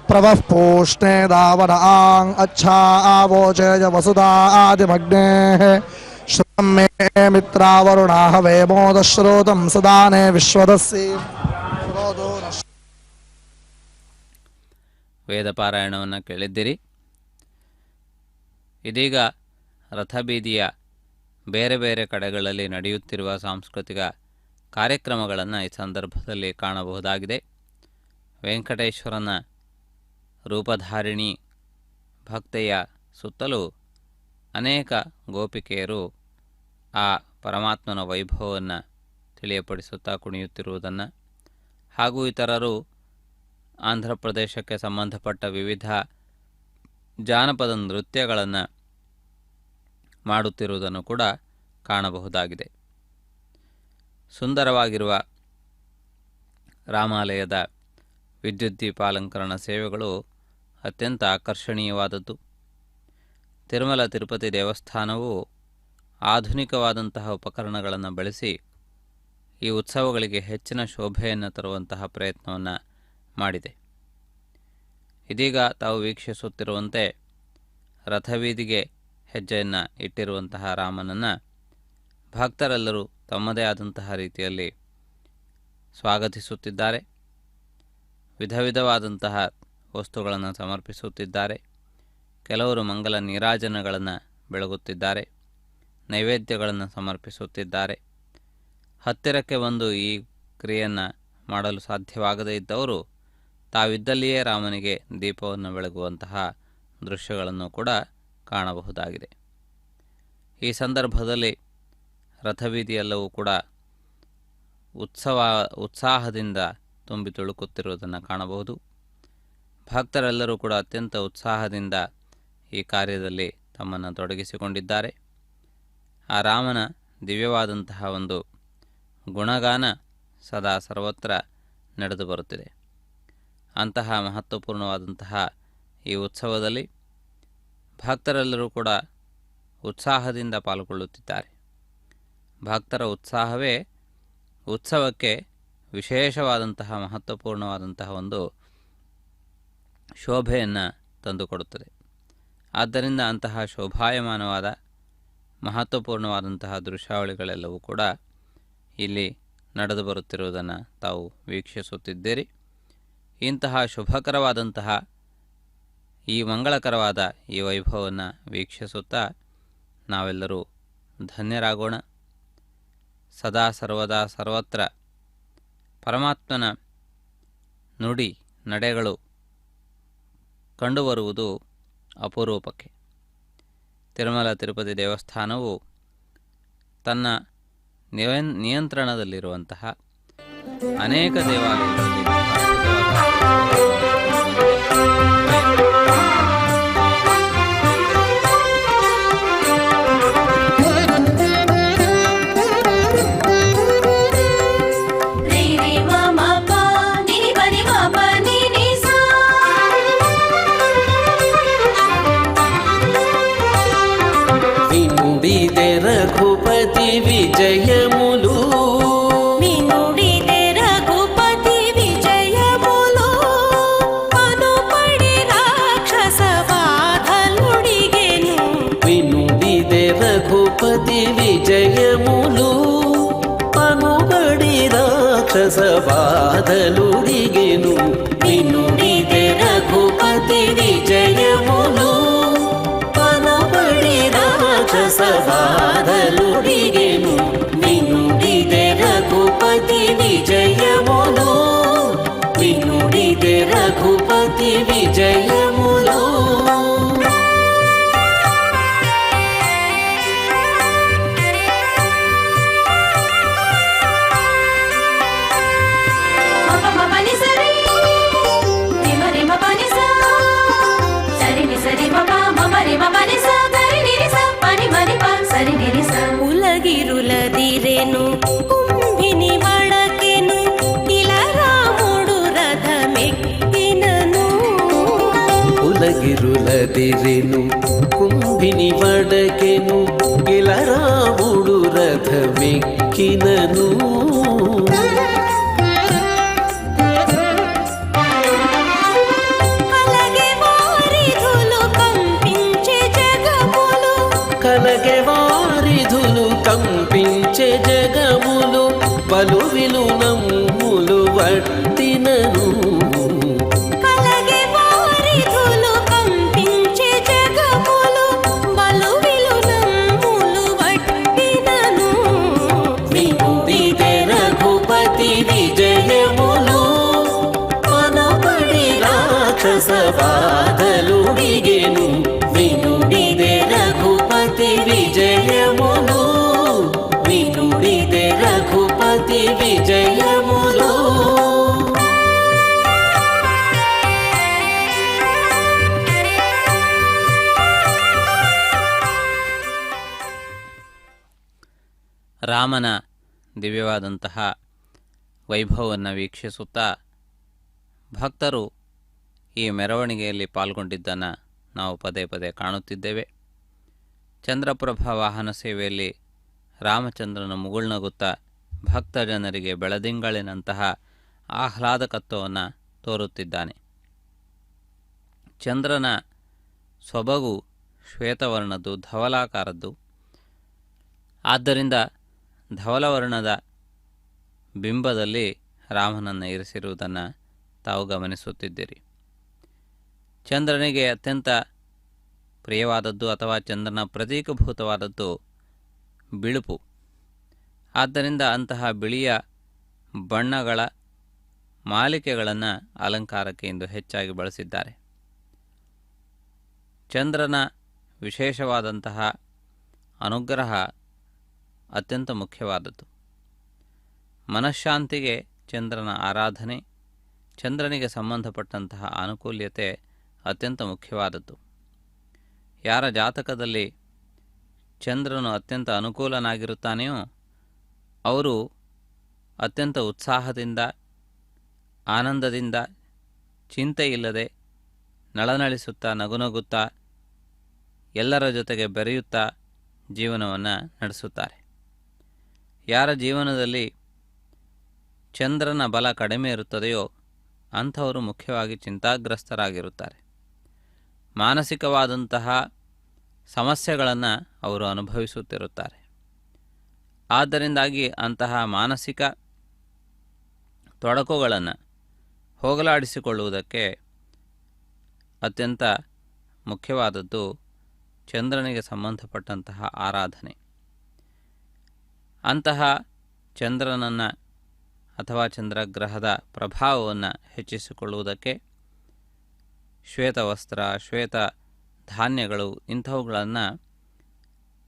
प्रवः पूष्णे दावन आङ् अच्छा आवोचेज वसुदादिमग्नेः श्रुतं मे मित्रावरुणाः वेमोदश्रोतं सदाने विश्वदस्सी ವೇದಪಾರಾಯಣವನ್ನು ಕೇಳಿದ್ದಿರಿ. ಇದೀಗ ರಥಬೀದಿಯ ಬೇರೆ ಬೇರೆ ಕಡೆಗಳಲ್ಲಿ ನಡೆಯುತ್ತಿರುವ ಸಾಂಸ್ಕೃತಿಕ ಕಾರ್ಯಕ್ರಮಗಳನ್ನು ಈ ಸಂದರ್ಭದಲ್ಲಿ ಕಾಣಬಹುದಾಗಿದೆ. ವೆಂಕಟೇಶ್ವರನ ರೂಪಧಾರಿಣಿ ಭಕ್ತೆಯ ಸುತ್ತಲೂ ಅನೇಕ ಗೋಪಿಕೆಯರು ಆ ಪರಮಾತ್ಮನ ವೈಭವವನ್ನು ತಿಳಿಯಪಡಿಸುತ್ತಾ ಕುಣಿಯುತ್ತಿರುವುದನ್ನು, ಹಾಗೂ ಇತರರು ಆಂಧ್ರ ಪ್ರದೇಶಕ್ಕೆ ಸಂಬಂಧಪಟ್ಟ ವಿವಿಧ ಜಾನಪದ ನೃತ್ಯಗಳನ್ನು ಮಾಡುತ್ತಿರುವುದನ್ನು ಕೂಡ ಕಾಣಬಹುದಾಗಿದೆ. ಸುಂದರವಾಗಿರುವ ರಾಮಾಲಯದ ವಿದ್ಯುತ್ ದೀಪಾಲಂಕರಣ ಸೇವೆಗಳು ಅತ್ಯಂತ ಆಕರ್ಷಣೀಯವಾದದ್ದು. ತಿರುಮಲ ತಿರುಪತಿ ದೇವಸ್ಥಾನವು ಆಧುನಿಕವಾದಂತಹ ಉಪಕರಣಗಳನ್ನು ಬಳಸಿ ಈ ಉತ್ಸವಗಳಿಗೆ ಹೆಚ್ಚಿನ ಶೋಭೆಯನ್ನು ತರುವಂತಹ ಪ್ರಯತ್ನವನ್ನು ಮಾಡಿದೆ. ಇದೀಗ ತಾವು ವೀಕ್ಷಿಸುತ್ತಿರುವಂತೆ ರಥವೀದಿಗೆ ಹೆಜ್ಜೆಯನ್ನು ಇಟ್ಟಿರುವಂತಹ ರಾಮನನ್ನು ಭಕ್ತರೆಲ್ಲರೂ ತಮ್ಮದೇ ಆದಂತಹ ರೀತಿಯಲ್ಲಿ ಸ್ವಾಗತಿಸುತ್ತಿದ್ದಾರೆ. ವಿಧ ವಿಧವಾದಂತಹ ವಸ್ತುಗಳನ್ನು ಸಮರ್ಪಿಸುತ್ತಿದ್ದಾರೆ. ಕೆಲವರು ಮಂಗಲ ನೀರಾಜನಗಳನ್ನು ಬೆಳಗುತ್ತಿದ್ದಾರೆ, ನೈವೇದ್ಯಗಳನ್ನು ಸಮರ್ಪಿಸುತ್ತಿದ್ದಾರೆ. ಹತ್ತಿರಕ್ಕೆ ಬಂದು ಈ ಕ್ರಿಯೆಯನ್ನು ಮಾಡಲು ಸಾಧ್ಯವಾಗದೇ ಇದ್ದವರು ತಾವಿದ್ದಲ್ಲಿಯೇ ರಾಮನಿಗೆ ದೀಪವನ್ನು ಬೆಳಗುವಂತಹ ದೃಶ್ಯಗಳನ್ನು ಕೂಡ ಕಾಣಬಹುದಾಗಿದೆ. ಈ ಸಂದರ್ಭದಲ್ಲಿ ರಥಬೀದಿಯೆಲ್ಲವೂ ಕೂಡ ಉತ್ಸಾಹದಿಂದ ತುಂಬಿ ತುಳುಕುತ್ತಿರುವುದನ್ನು ಕಾಣಬಹುದು. ಭಕ್ತರೆಲ್ಲರೂ ಕೂಡ ಅತ್ಯಂತ ಉತ್ಸಾಹದಿಂದ ಈ ಕಾರ್ಯದಲ್ಲಿ ತಮ್ಮನ್ನು ತೊಡಗಿಸಿಕೊಂಡಿದ್ದಾರೆ. ಆ ರಾಮನ ದಿವ್ಯವಾದಂತಹ ಒಂದು ಗುಣಗಾನ ಸದಾ ಸರ್ವತ್ರ ನಡೆದು ಬರುತ್ತಿದೆ. ಅಂತಹ ಮಹತ್ವಪೂರ್ಣವಾದಂತಹ ಈ ಉತ್ಸವದಲ್ಲಿ ಭಕ್ತರೆಲ್ಲರೂ ಕೂಡ ಉತ್ಸಾಹದಿಂದ ಪಾಲ್ಗೊಳ್ಳುತ್ತಿದ್ದಾರೆ. ಭಕ್ತರ ಉತ್ಸಾಹವೇ ಉತ್ಸವಕ್ಕೆ ವಿಶೇಷವಾದಂತಹ ಮಹತ್ವಪೂರ್ಣವಾದಂತಹ ಒಂದು ಶೋಭೆಯನ್ನು ತಂದುಕೊಡುತ್ತದೆ. ಆದ್ದರಿಂದ ಅಂತಹ ಶೋಭಾಯಮಾನವಾದ ಮಹತ್ವಪೂರ್ಣವಾದಂತಹ ದೃಶ್ಯಾವಳಿಗಳೆಲ್ಲವೂ ಕೂಡ ಇಲ್ಲಿ ನಡೆದು ಬರುತ್ತಿರುವುದನ್ನು ತಾವು ವೀಕ್ಷಿಸುತ್ತಿದ್ದೀರಿ. ಇಂತಹ ಶುಭಕರವಾದಂತಹ ಈ ಮಂಗಳಕರವಾದ ಈ ವೈಭವವನ್ನು ವೀಕ್ಷಿಸುತ್ತಾ ನಾವೆಲ್ಲರೂ ಧನ್ಯರಾಗೋಣ. ಸದಾ ಸರ್ವದಾ ಸರ್ವತ್ರ ಪರಮಾತ್ಮನ ನುಡಿ ನಡೆಗಳು ಕಂಡುಬರುವುದು ಅಪರೂಪಕ್ಕೆ. ತಿರುಮಲ ತಿರುಪತಿ ದೇವಸ್ಥಾನವು ತನ್ನ ನಿಯಂತ್ರಣದಲ್ಲಿರುವಂತಹ ಅನೇಕ ದೇವಾಲಯಗಳಲ್ಲಿ రఘుపతి విజయములు వినుడిదే రఘుపతి విజయములు పనుపడి రాక్షస బాధలుడిగెను. వినుడిదే రఘుపతి విజయములు పనుబడి రాక్షస బాధలుడిగెను. వినుడిదే రఘుపతి విజయములు బాధలుడిగెను. వినుడిదే రఘుపతి విజయములు వినుడిదే రఘుపతి విజయములు. ఉలగిరులదిరెను కుంభిని వడకెను ఇలా రాముడు రథమెక్కినను. ఉలగిరులదిరెను కుంభిని వడకెను ఇలా రాముడు రథమెక్కినను. కలగే వారిధులు కంపించే జగములు పలు విలు నమ్ములు వట్టినను. కలగే వారిధులు కంపించే జగములు బలు విలు నమ్ములు వట్టినను. వినుడిదే రఘుపతి విజయములు పనపడి రాక్షస బాధలుడిగెను. వినుడిదే రఘుపతి విజయములు వినుడిదే రఘుపతి విజయములు. ರಾಮನ ದಿವ್ಯವಾದಂತಹ ವೈಭವವನ್ನು ವೀಕ್ಷಿಸುತ್ತಾ ಭಕ್ತರು ಈ ಮೆರವಣಿಗೆಯಲ್ಲಿ ಪಾಲ್ಗೊಂಡಿದ್ದನ್ನು ನಾವು ಪದೇ ಪದೇ ಕಾಣುತ್ತಿದ್ದೇವೆ. ಚಂದ್ರಪ್ರಭಾ ವಾಹನ ಸೇವೆಯಲ್ಲಿ ರಾಮಚಂದ್ರನ ಮುಗುಳ್ನಗುತ್ತಾ ಭಕ್ತ ಜನರಿಗೆ ಬೆಳದಿಂಗಳಿನಂತಹ ಆಹ್ಲಾದಕತ್ವವನ್ನು ತೋರುತ್ತಿದ್ದಾನೆ. ಚಂದ್ರನ ಸೊಬಗು ಶ್ವೇತವರ್ಣದ್ದು, ಧವಲಾಕಾರದ್ದು. ಆದ್ದರಿಂದ ಧವಲವರ್ಣದ ಬಿಂಬದಲ್ಲಿ ರಾಮನನ್ನು ಇರಿಸಿರುವುದನ್ನು ತಾವು ಗಮನಿಸುತ್ತಿದ್ದೀರಿ. ಚಂದ್ರನಿಗೆ ಅತ್ಯಂತ ಪ್ರಿಯವಾದದ್ದು ಅಥವಾ ಚಂದ್ರನ ಪ್ರತೀಕಭೂತವಾದದ್ದು ಬಿಳುಪು. ಆದ್ದರಿಂದ ಅಂತಹ ಬಿಳಿಯ ಬಣ್ಣಗಳ ಮಾಲಿಕೆಗಳನ್ನು ಅಲಂಕಾರಕ್ಕೆ ಇಂದು ಹೆಚ್ಚಾಗಿ ಬಳಸಿದ್ದಾರೆ. ಚಂದ್ರನ ವಿಶೇಷವಾದಂತಹ ಅನುಗ್ರಹ ಅತ್ಯಂತ ಮುಖ್ಯವಾದದ್ದು. ಮನಃಶಾಂತಿಗೆ ಚಂದ್ರನ ಆರಾಧನೆ, ಚಂದ್ರನಿಗೆ ಸಂಬಂಧಪಟ್ಟಂತಹ ಅನುಕೂಲ್ಯತೆ ಅತ್ಯಂತ ಮುಖ್ಯವಾದದ್ದು. ಯಾರ ಜಾತಕದಲ್ಲಿ ಚಂದ್ರನು ಅತ್ಯಂತ ಅನುಕೂಲನಾಗಿರುತ್ತಾನೆಯೋ ಅವರು ಅತ್ಯಂತ ಉತ್ಸಾಹದಿಂದ, ಆನಂದದಿಂದ, ಚಿಂತೆಯಿಲ್ಲದೆ ನಳನಳಿಸುತ್ತಾ, ನಗುನಗುತ್ತಾ, ಎಲ್ಲರ ಜೊತೆಗೆ ಬೆರೆಯುತ್ತಾ ಜೀವನವನ್ನು ನಡೆಸುತ್ತಾರೆ. ಯಾರ ಜೀವನದಲ್ಲಿ ಚಂದ್ರನ ಬಲ ಕಡಿಮೆ ಇರುತ್ತದೆಯೋ ಅಂಥವರು ಮುಖ್ಯವಾಗಿ ಚಿಂತಾಗ್ರಸ್ತರಾಗಿರುತ್ತಾರೆ. ಮಾನಸಿಕವಾದಂತಹ ಸಮಸ್ಯೆಗಳನ್ನು ಅವರು ಅನುಭವಿಸುತ್ತಿರುತ್ತಾರೆ. ಆದ್ದರಿಂದಾಗಿ ಅಂತಹ ಮಾನಸಿಕ ತೊಡಕುಗಳನ್ನು ಹೋಗಲಾಡಿಸಿಕೊಳ್ಳುವುದಕ್ಕೆ ಅತ್ಯಂತ ಮುಖ್ಯವಾದದ್ದು ಚಂದ್ರನಿಗೆ ಸಂಬಂಧಪಟ್ಟಂತಹ ಆರಾಧನೆ. ಅಂತಹ ಚಂದ್ರನನ್ನು ಅಥವಾ ಚಂದ್ರಗ್ರಹದ ಪ್ರಭಾವವನ್ನು ಹೆಚ್ಚಿಸಿಕೊಳ್ಳುವುದಕ್ಕೆ ಶ್ವೇತವಸ್ತ್ರ, ಶ್ವೇತ ಧಾನ್ಯಗಳು ಇಂಥವುಗಳನ್ನು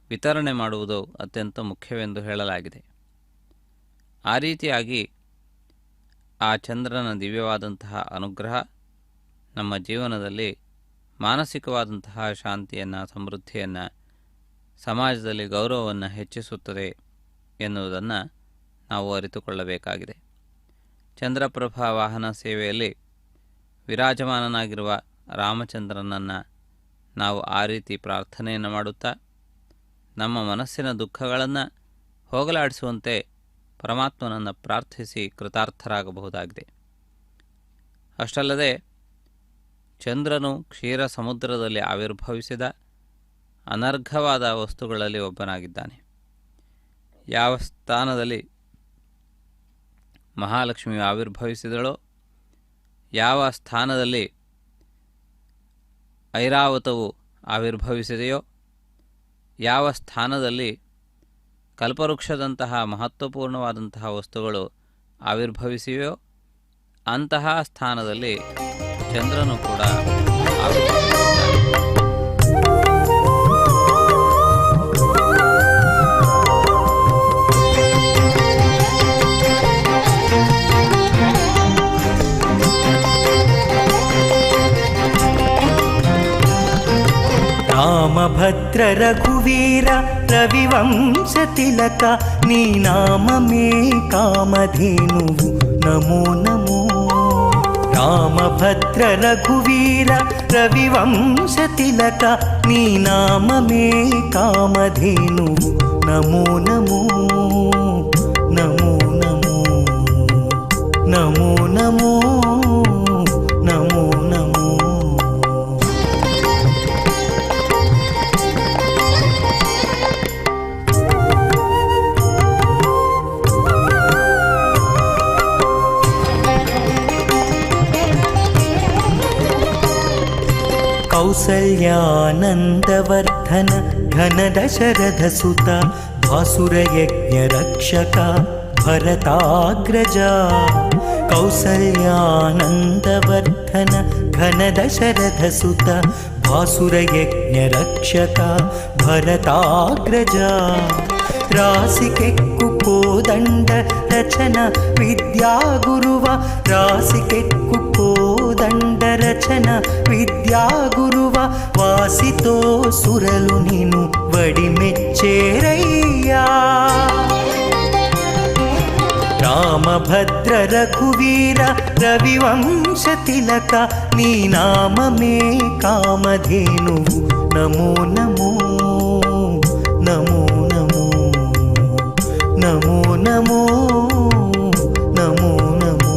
ವಿತರಣೆ ಮಾಡುವುದು ಅತ್ಯಂತ ಮುಖ್ಯವೆಂದು ಹೇಳಲಾಗಿದೆ. ಆ ರೀತಿಯಾಗಿ ಆ ಚಂದ್ರನ ದಿವ್ಯವಾದಂತಹ ಅನುಗ್ರಹ ನಮ್ಮ ಜೀವನದಲ್ಲಿ ಮಾನಸಿಕವಾದಂತಹ ಶಾಂತಿಯನ್ನು, ಸಮೃದ್ಧಿಯನ್ನು, ಸಮಾಜದಲ್ಲಿ ಗೌರವವನ್ನು ಹೆಚ್ಚಿಸುತ್ತದೆ ಎನ್ನುವುದನ್ನು ನಾವು ಅರಿತುಕೊಳ್ಳಬೇಕಾಗಿದೆ. ಚಂದ್ರಪ್ರಭಾ ವಾಹನ ಸೇವೆಯಲ್ಲಿ ವಿರಾಜಮಾನನಾಗಿರುವ ರಾಮಚಂದ್ರನನ್ನು ನಾವು ಆ ರೀತಿ ಪ್ರಾರ್ಥನೆಯನ್ನು ಮಾಡುತ್ತಾ ನಮ್ಮ ಮನಸ್ಸಿನ ದುಃಖಗಳನ್ನು ಹೋಗಲಾಡಿಸುವಂತೆ ಪರಮಾತ್ಮನನ್ನು ಪ್ರಾರ್ಥಿಸಿ ಕೃತಾರ್ಥರಾಗಬಹುದಾಗಿದೆ. ಅಷ್ಟಲ್ಲದೆ ಚಂದ್ರನು ಕ್ಷೀರ ಸಮುದ್ರದಲ್ಲಿ ಆವಿರ್ಭವಿಸಿದ ಅನರ್ಘವಾದ ವಸ್ತುಗಳಲ್ಲಿ ಒಬ್ಬನಾಗಿದ್ದಾನೆ. ಯಾವ ಸ್ಥಾನದಲ್ಲಿ ಮಹಾಲಕ್ಷ್ಮಿಯು ಆವಿರ್ಭವಿಸಿದಳೋ, ಯಾವ ಸ್ಥಾನದಲ್ಲಿ ಐರಾವತವು ಆವಿರ್ಭವಿಸಿದೆಯೋ, ಯಾವ ಸ್ಥಾನದಲ್ಲಿ ಕಲ್ಪವೃಕ್ಷದಂತಹ ಮಹತ್ವಪೂರ್ಣವಾದಂತಹ ವಸ್ತುಗಳು ಆವಿರ್ಭವಿಸಿವೆಯೋ ಅಂತಹ ಸ್ಥಾನದಲ್ಲಿ ಚಂದ್ರನು ಕೂಡ ಆವಿರ್ಭವಿಸಿದ್ದಾನೆ. ರಾಮಭದ್ರ ರಘುವೀರ ರವಿವಂಶ ತಿಲಕ ನೀ ನಾಮ ಮೇ ಕಾಮಧೇನುವು ನಮೋ ನಮೋ. ರಾಮಭದ್ರ ರಘುವೀರ ರವಿವಂಶ ತಿಲಕ ನೀ ನಾಮ ಮೇ ಕಾಮಧೇನುವು ನಮೋ ನಮೋ ನಮೋ ನಮೋ ನಮೋ ನಮೋ ನಮೋ ನಮೋ. ಕೌಸಲ್ಯಾನಂದವರ್ಧನ ಘನ ದಶರಥ ಸುತ ಭಾಸುರಯಜ್ಞ ರಕ್ಷಕ ಭರತಾಗ್ರಜ. ಕೌಸಲ್ಯಾನಂದವರ್ಧನ ಘನ ದಶರಥ ಸುತ ಭಾಸುರಯಜ್ಞ ರಕ್ಷಕ ಭರತಾಗ್ರಜ. ರಾಸಿಕೆಕ್ಕು ಕೋದಂಡ ರಚನ ವಿದ್ಯಾಗುರುವ ರಾಸಿಕೆಕ್ಕು ಕೋದಂಡ ರಚನ ವಿದ್ಯಾಗುರುವ ವಾಸಿತೋ ಸುರಲು ನೀನು ವಡಿಮೆಚ್ಚೇರಯ್ಯ. ರಾಮಭದ್ರ ರಘುವೀರ ರವಿವಂಶ ತಿಲಕ ನೀ ನಾಮ ಮೇ ಕಾಮಧೇನುವು ನಮೋ ನಮೋ ನಮೋ ನಮೋ ನಮೋ ನಮೋ ನಮೋ ನಮೋ.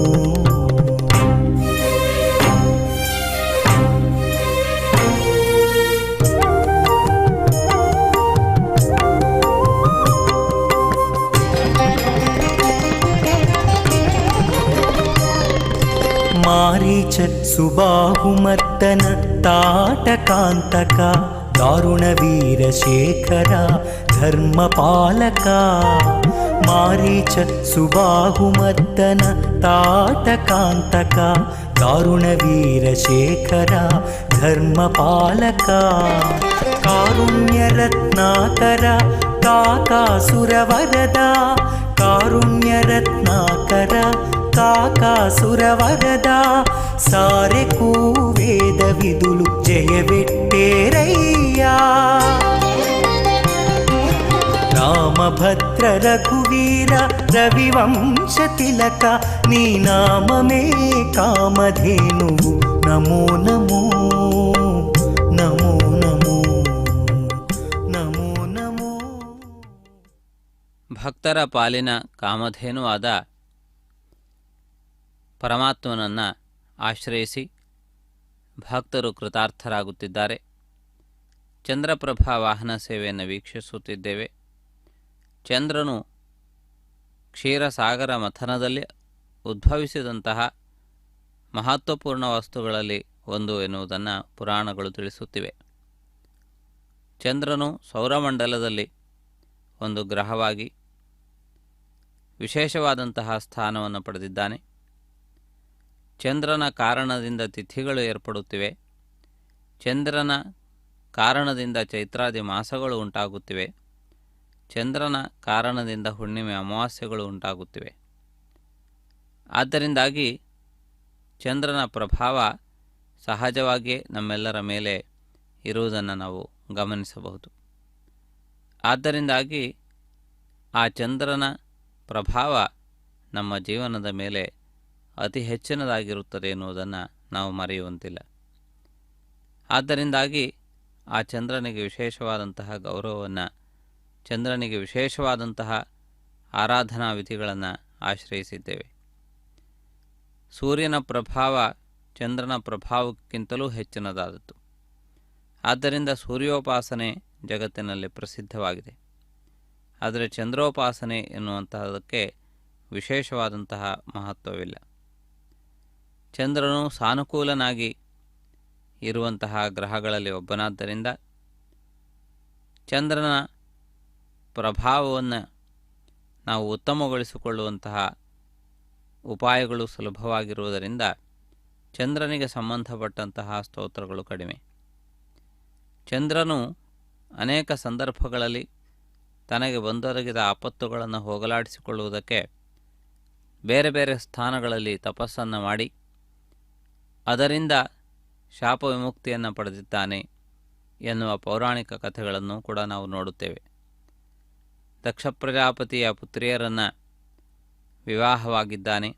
ಮಾರೀಚ ಸುಬಾಹುಮರ್ದನ ತಾಟಕಾಂತಕ ದಾರುಣವೀರ ಶೇಖರ ಧರ್ಮಪಾಲಕ ಮಾರೀಚ ಸುಬಾಹುಮರ್ದನ ತಾಟಕಾಂತಕ ದಾರುಣವೀರ ಶೇಖರ ಧರ್ಮಪಾಲಕ ಕಾರುಣ್ಯರತ್ನಾಕರ ಕಾಕಾಸುರವರದ ಕಾರುಣ್ಯರತ್ನಾಕರ ಕಾಕಾಸುರವರದ ಸಾರೆಗೂ ವೇದ ವಿದುಲು ಜಯವೆಟ್ಟೇರಯ್ಯ ರಾಮಭದ್ರ ರಘುವೀರ ರವಿವಂಶ ತಿಲಕ ನೀ ನಾಮಮೇ ಕಾಮಧೇನುವು ನಮೋ ನಮೋ ನಮೋ ನಮೋ ನಮೋ ನಮೋ. ಭಕ್ತರ ಪಾಲಿನ ಕಾಮಧೇನುವಾದ ಪರಮಾತ್ಮನನ್ನು ಆಶ್ರಯಿಸಿ ಭಕ್ತರು ಕೃತಾರ್ಥರಾಗುತ್ತಿದ್ದಾರೆ. ಚಂದ್ರಪ್ರಭಾ ವಾಹನ ಸೇವೆಯನ್ನು ವೀಕ್ಷಿಸುತ್ತಿದ್ದೇವೆ. ಚಂದ್ರನು ಕ್ಷೀರಸಾಗರ ಮಥನದಲ್ಲಿ ಉದ್ಭವಿಸಿದಂತಹ ಮಹತ್ವಪೂರ್ಣ ವಸ್ತುಗಳಲ್ಲಿ ಒಂದು ಎನ್ನುವುದನ್ನು ಪುರಾಣಗಳು ತಿಳಿಸುತ್ತಿವೆ. ಚಂದ್ರನು ಸೌರಮಂಡಲದಲ್ಲಿ ಒಂದು ಗ್ರಹವಾಗಿ ವಿಶೇಷವಾದಂತಹ ಸ್ಥಾನವನ್ನು ಪಡೆದಿದ್ದಾನೆ. ಚಂದ್ರನ ಕಾರಣದಿಂದ ತಿಥಿಗಳು ಏರ್ಪಡುತ್ತಿವೆ. ಚಂದ್ರನ ಕಾರಣದಿಂದ ಚೈತ್ರಾದಿ ಮಾಸಗಳು ಉಂಟಾಗುತ್ತಿವೆ. ಚಂದ್ರನ ಕಾರಣದಿಂದ ಹುಣ್ಣಿಮೆ ಅಮಾವಾಸ್ಯೆಗಳು ಉಂಟಾಗುತ್ತಿವೆ. ಆದ್ದರಿಂದಾಗಿ ಚಂದ್ರನ ಪ್ರಭಾವ ಸಹಜವಾಗಿಯೇ ನಮ್ಮೆಲ್ಲರ ಮೇಲೆ ಇರುವುದನ್ನು ನಾವು ಗಮನಿಸಬಹುದು. ಆದ್ದರಿಂದಾಗಿ ಆ ಚಂದ್ರನ ಪ್ರಭಾವ ನಮ್ಮ ಜೀವನದ ಮೇಲೆ ಅತಿ ಹೆಚ್ಚಿನದಾಗಿರುತ್ತದೆ ಎನ್ನುವುದನ್ನು ನಾವು ಮರೆಯುವಂತಿಲ್ಲ. ಆದ್ದರಿಂದಾಗಿ ಆ ಚಂದ್ರನಿಗೆ ವಿಶೇಷವಾದಂತಹ ಗೌರವವನ್ನು, ಚಂದ್ರನಿಗೆ ವಿಶೇಷವಾದಂತಹ ಆರಾಧನಾ ವಿಧಿಗಳನ್ನು ಆಶ್ರಯಿಸಿದ್ದೇವೆ. ಸೂರ್ಯನ ಪ್ರಭಾವ ಚಂದ್ರನ ಪ್ರಭಾವಕ್ಕಿಂತಲೂ ಹೆಚ್ಚಿನದಾದದ್ದು. ಆದ್ದರಿಂದ ಸೂರ್ಯೋಪಾಸನೆ ಜಗತ್ತಿನಲ್ಲಿ ಪ್ರಸಿದ್ಧವಾಗಿದೆ. ಆದರೆ ಚಂದ್ರೋಪಾಸನೆ ಎನ್ನುವಂತಹದಕ್ಕೆ ವಿಶೇಷವಾದಂತಹ ಮಹತ್ವವಿಲ್ಲ. ಚಂದ್ರನು ಸಾನುಕೂಲನಾಗಿ ಇರುವಂತಹ ಗ್ರಹಗಳಲ್ಲಿ ಒಬ್ಬನಾದ್ದರಿಂದ ಚಂದ್ರನ ಪ್ರಭಾವವನ್ನು ನಾವು ಉತ್ತಮಗೊಳಿಸಿಕೊಳ್ಳುವಂತಹ ಉಪಾಯಗಳು ಸುಲಭವಾಗಿರುವುದರಿಂದ ಚಂದ್ರನಿಗೆ ಸಂಬಂಧಪಟ್ಟಂತಹ ಸ್ತೋತ್ರಗಳು ಕಡಿಮೆ. ಚಂದ್ರನು ಅನೇಕ ಸಂದರ್ಭಗಳಲ್ಲಿ ತನಗೆ ಬಂದೊದಗಿದ ಆಪತ್ತುಗಳನ್ನು ಹೋಗಲಾಡಿಸಿಕೊಳ್ಳುವುದಕ್ಕೆ ಬೇರೆ ಬೇರೆ ಸ್ಥಾನಗಳಲ್ಲಿ ತಪಸ್ಸನ್ನು ಮಾಡಿ ಅದರಿಂದ ಶಾಪ ವಿಮುಕ್ತಿಯನ್ನು ಪಡೆದಿದ್ದಾನೆ ಎನ್ನುವ ಪೌರಾಣಿಕ ಕಥೆಗಳನ್ನು ಕೂಡ ನಾವು ನೋಡುತ್ತೇವೆ. ದಕ್ಷ ಪ್ರಜಾಪತಿಯ ಪುತ್ರಿಯರನ್ನು ವಿವಾಹವಾಗಿದ್ದಾನೆ.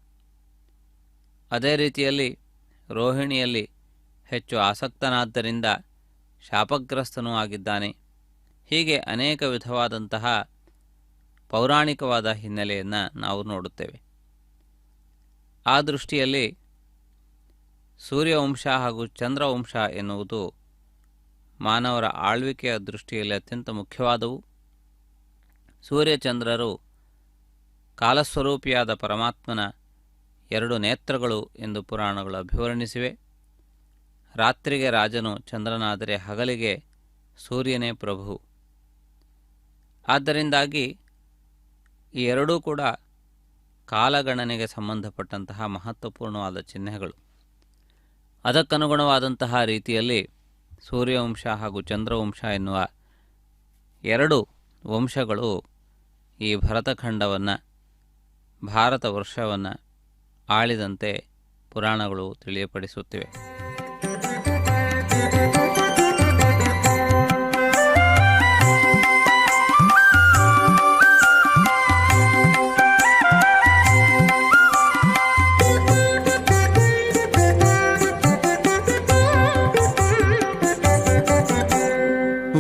ಅದೇ ರೀತಿಯಲ್ಲಿ ರೋಹಿಣಿಯಲ್ಲಿ ಹೆಚ್ಚು ಆಸಕ್ತನಾದ್ದರಿಂದ ಶಾಪಗ್ರಸ್ತನೂ ಆಗಿದ್ದಾನೆ. ಹೀಗೆ ಅನೇಕ ವಿಧವಾದಂತಹ ಪೌರಾಣಿಕವಾದ ಹಿನ್ನೆಲೆಯನ್ನು ನಾವು ನೋಡುತ್ತೇವೆ. ಆ ದೃಷ್ಟಿಯಲ್ಲಿ ಸೂರ್ಯವಂಶ ಹಾಗೂ ಚಂದ್ರವಂಶ ಎನ್ನುವುದು ಮಾನವರ ಆಳ್ವಿಕೆಯ ದೃಷ್ಟಿಯಲ್ಲಿ ಅತ್ಯಂತ ಮುಖ್ಯವಾದವು. ಸೂರ್ಯಚಂದ್ರರು ಕಾಲಸ್ವರೂಪಿಯಾದ ಪರಮಾತ್ಮನ ಎರಡು ನೇತ್ರಗಳು ಎಂದು ಪುರಾಣಗಳು ಅಭಿವರ್ಣಿಸಿವೆ. ರಾತ್ರಿಗೆ ರಾಜನು ಚಂದ್ರನಾದರೆ ಹಗಲಿಗೆ ಸೂರ್ಯನೇ ಪ್ರಭು. ಆದ್ದರಿಂದಾಗಿ ಈ ಎರಡೂ ಕೂಡ ಕಾಲಗಣನೆಗೆ ಸಂಬಂಧಪಟ್ಟಂತಹ ಮಹತ್ವಪೂರ್ಣವಾದ ಚಿಹ್ನೆಗಳು. ಅದಕ್ಕನುಗುಣವಾದಂತಹ ರೀತಿಯಲ್ಲಿ ಸೂರ್ಯವಂಶ ಹಾಗೂ ಚಂದ್ರವಂಶ ಎನ್ನುವ ಎರಡು ವಂಶಗಳು ಈ ಭರತಖಂಡವನ್ನು, ಭಾರತ ವರ್ಷವನ್ನು ಆಳಿದಂತೆ ಪುರಾಣಗಳು ತಿಳಿಯಪಡಿಸುತ್ತಿವೆ.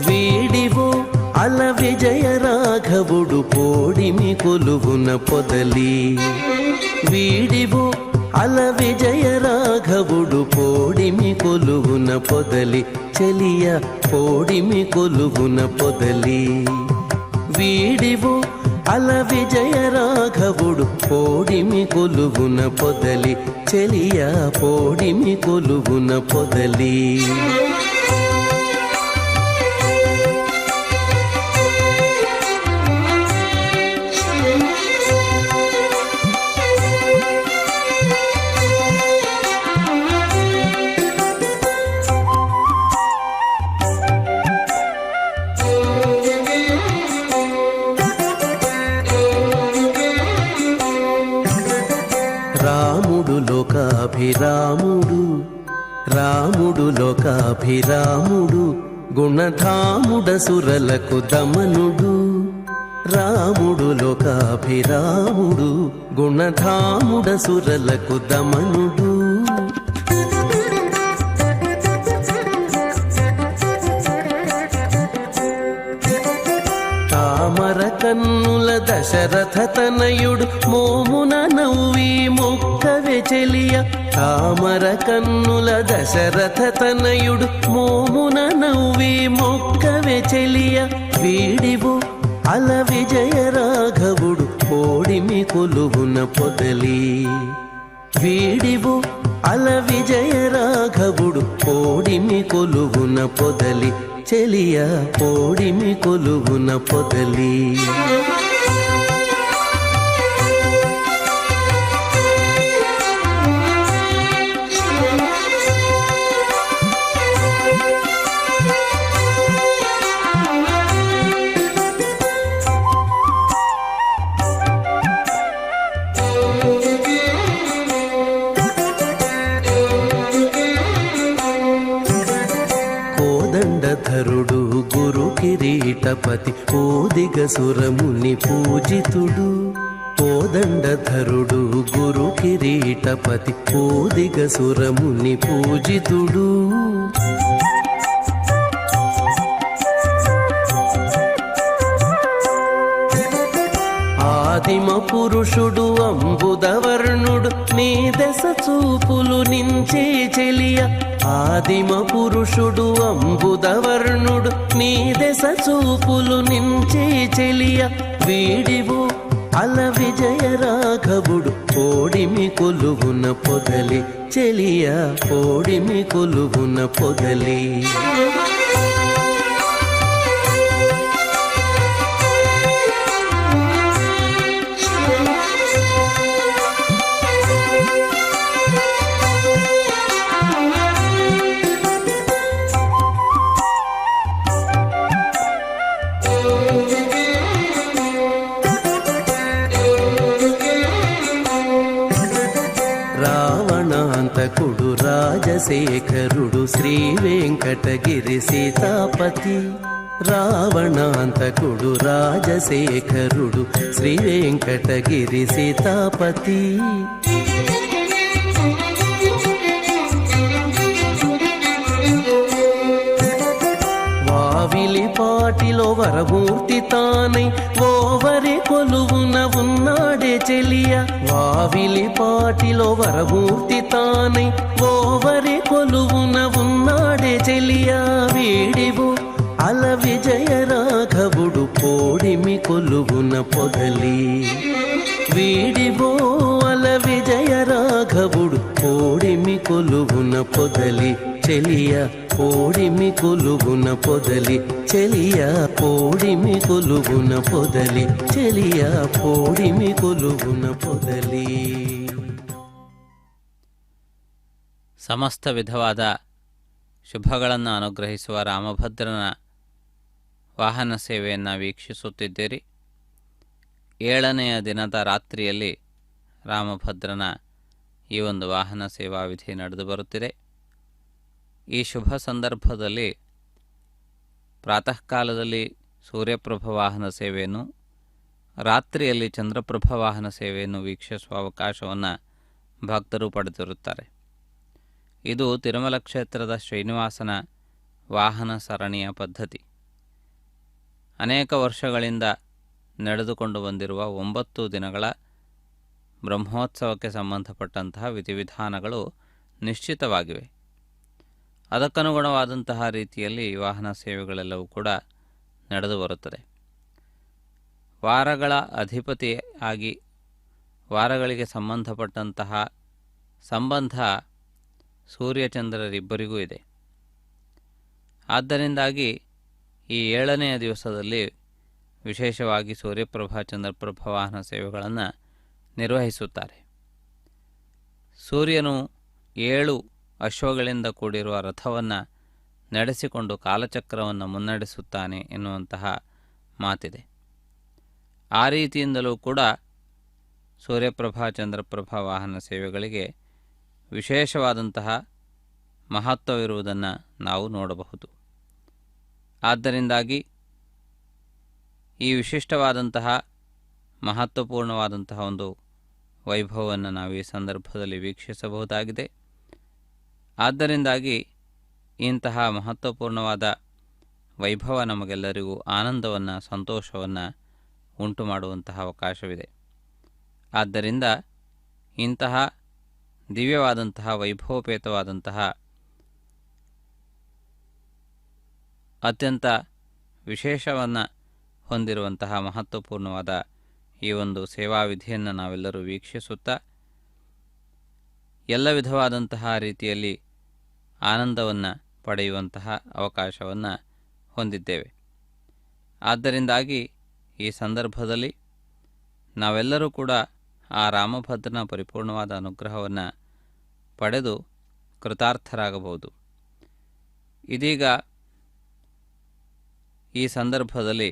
వీడివో అల విజయ రాఘవుడు పోడిమి కొలువున పొదలి వీడివో అల విజయ రాఘవుడు పోడిమి కొలువున పొదలి చెలియ పోడిమి కొలువున పొదలి వీడివో అల విజయ రాఘవుడు పోడిమి కొలువున పొదలి చెలియ పోడిమి కొలువున పొదలి లోకాభిరాముడు రాముడు లోకాభిరాముడు గుణధాముడసురలకు దమనుడు రాముడు లోకాభిరాముడు గుణధాముడసురలకు దమనుడు తామర కన్నుల దశరథ తనయుడు మోమున నవ్వి మొక్కవే చెలియ తామర కన్నుల దశరథ తనయుడు మోమున నవ్వి మొక్కవే చెలియ వీడివు అల విజయ రాఘవుడు పోడిమి కొలువున పొదలి వీడివు అల విజయ రాఘవుడు పోడిమి కొలువున పొదలి చెలియ పోడిమి కొలువున పొదలి కోదండధరుడు గురు కిరీటపతి ఓదిగసురముని పూజితుడు కోదండధరుడు గురు కిరీటపతి ఓదిగసురముని పూజితుడు ఆదిమ పురుషుడు అంబుదవర్ణుడు నీ దశ చూపులు నించే చెలియ ఆదిమ పురుషుడు అంబుదవర్ణుడు నీ దశ చూపులు నించే చెలియ వీడివు అల విజయ రాఘవుడు పోడిమి కొలువున పొదలి చెలియ పోడిమి కొలువున పొదలి రావణాంతకుడు రాజశేఖరుడు శ్రీ వెంకటగిరి సీతాపతి రావణాంతకుడు రాజశేఖరుడు శ్రీ వెంకటగిరి సీతాపతి వావిలిపాటిలో వరమూర్తి తానై ఓవరి కొలువున ఉన్నాడే చెలియ వావిలిపాటిలో వరమూర్తి తానై ఓవరి కొలువున ఉన్నాడే చెలియ వీడివు అల విజయ రాఘవుడు పోడిమి కొలువున పొదలి వీడివో అల విజయ రాఘవుడు పోడిమి కొలువున పొదలి చెలియ పోడిమి కొలువున పొదలి చెలియ పోడిమి కొలువున పొదలి చెలియ పోడిమి కొలువున పొదలి ಸಮಸ್ತ ವಿಧವಾದ ಶುಭಗಳನ್ನು ಅನುಗ್ರಹಿಸುವ ರಾಮಭದ್ರನ ವಾಹನ ಸೇವೆಯನ್ನು ವೀಕ್ಷಿಸುತ್ತಿದ್ದೀರಿ. 7ನೆಯ ದಿನದ ರಾತ್ರಿಯಲ್ಲಿ ರಾಮಭದ್ರನ ಈ ಒಂದು ವಾಹನ ಸೇವಾ ವಿಧಿ ನಡೆದು ಬರುತ್ತಿದೆ. ಈ ಶುಭ ಸಂದರ್ಭದಲ್ಲಿ ಪ್ರಾತಃ ಕಾಲದಲ್ಲಿ ಸೂರ್ಯಪ್ರಭ ವಾಹನ ಸೇವೆಯನ್ನು, ರಾತ್ರಿಯಲ್ಲಿ ಚಂದ್ರಪ್ರಭ ವಾಹನ ಸೇವೆಯನ್ನು ವೀಕ್ಷಿಸುವ ಅವಕಾಶವನ್ನು ಭಕ್ತರು ಪಡೆದಿರುತ್ತಾರೆ. ಇದು ತಿರುಮಲ ಕ್ಷೇತ್ರದ ಶ್ರೀನಿವಾಸನ ವಾಹನ ಸರಣಿಯ ಪದ್ಧತಿ. ಅನೇಕ ವರ್ಷಗಳಿಂದ ನಡೆದುಕೊಂಡು ಬಂದಿರುವ 9 ದಿನಗಳ ಬ್ರಹ್ಮೋತ್ಸವಕ್ಕೆ ಸಂಬಂಧಪಟ್ಟಂತಹ ವಿಧಿವಿಧಾನಗಳು ನಿಶ್ಚಿತವಾಗಿವೆ. ಅದಕ್ಕನುಗುಣವಾದಂತಹ ರೀತಿಯಲ್ಲಿ ವಾಹನ ಸೇವೆಗಳೆಲ್ಲವೂ ಕೂಡ ನಡೆದು ಬರುತ್ತದೆ. ವಾರಗಳ ಅಧಿಪತಿಯಾಗಿ ವಾರಗಳಿಗೆ ಸಂಬಂಧಪಟ್ಟಂತಹ ಸಂಬಂಧ ಸೂರ್ಯಚಂದ್ರರಿಬ್ಬರಿಗೂ ಇದೆ. ಆದ್ದರಿಂದಾಗಿ ಈ 7ನೆಯ ದಿವಸದಲ್ಲಿ ವಿಶೇಷವಾಗಿ ಸೂರ್ಯಪ್ರಭಾ ಚಂದ್ರಪ್ರಭ ವಾಹನ ಸೇವೆಗಳನ್ನು ನಿರ್ವಹಿಸುತ್ತಾರೆ. ಸೂರ್ಯನು 7 ಅಶ್ವಗಳಿಂದ ಕೂಡಿರುವ ರಥವನ್ನು ನಡೆಸಿಕೊಂಡು ಕಾಲಚಕ್ರವನ್ನು ಮುನ್ನಡೆಸುತ್ತಾನೆ ಎನ್ನುವಂತಹ ಮಾತಿದೆ. ಆ ರೀತಿಯಿಂದಲೂ ಕೂಡ ಸೂರ್ಯಪ್ರಭಾ ಚಂದ್ರಪ್ರಭಾ ವಾಹನ ಸೇವೆಗಳಿಗೆ ವಿಶೇಷವಾದಂತಹ ಮಹತ್ವವಿರುವುದನ್ನು ನಾವು ನೋಡಬಹುದು. ಆದ್ದರಿಂದಾಗಿ ಈ ವಿಶಿಷ್ಟವಾದಂತಹ ಮಹತ್ವಪೂರ್ಣವಾದಂತಹ ಒಂದು ವೈಭವವನ್ನು ನಾವು ಈ ಸಂದರ್ಭದಲ್ಲಿ ವೀಕ್ಷಿಸಬಹುದಾಗಿದೆ. ಆದ್ದರಿಂದಾಗಿ ಇಂತಹ ಮಹತ್ವಪೂರ್ಣವಾದ ವೈಭವ ನಮಗೆಲ್ಲರಿಗೂ ಆನಂದವನ್ನು, ಸಂತೋಷವನ್ನು ಉಂಟು ಮಾಡುವಂತಹ ಅವಕಾಶವಿದೆ. ಆದ್ದರಿಂದ ಇಂತಹ ದಿವ್ಯವಾದಂತಹ ವೈಭವಪೇತವಾದಂತಹ ಅತ್ಯಂತ ವಿಶೇಷವನ್ನು ಹೊಂದಿರುವಂತಹ ಮಹತ್ವಪೂರ್ಣವಾದ ಈ ಒಂದು ಸೇವಾ ವಿಧಿಯನ್ನು ನಾವೆಲ್ಲರೂ ವೀಕ್ಷಿಸುತ್ತಾ ಎಲ್ಲ ವಿಧವಾದಂತಹ ರೀತಿಯಲ್ಲಿ ಆನಂದವನ್ನು ಪಡೆಯುವಂತಹ ಅವಕಾಶವನ್ನು ಹೊಂದಿದ್ದೇವೆ. ಆದ್ದರಿಂದಾಗಿ ಈ ಸಂದರ್ಭದಲ್ಲಿ ನಾವೆಲ್ಲರೂ ಕೂಡ ಆ ರಾಮಭದ್ರನ ಪರಿಪೂರ್ಣವಾದ ಅನುಗ್ರಹವನ್ನು ಪಡೆದು ಕೃತಾರ್ಥರಾಗಬಹುದು. ಇದೀಗ ಈ ಸಂದರ್ಭದಲ್ಲಿ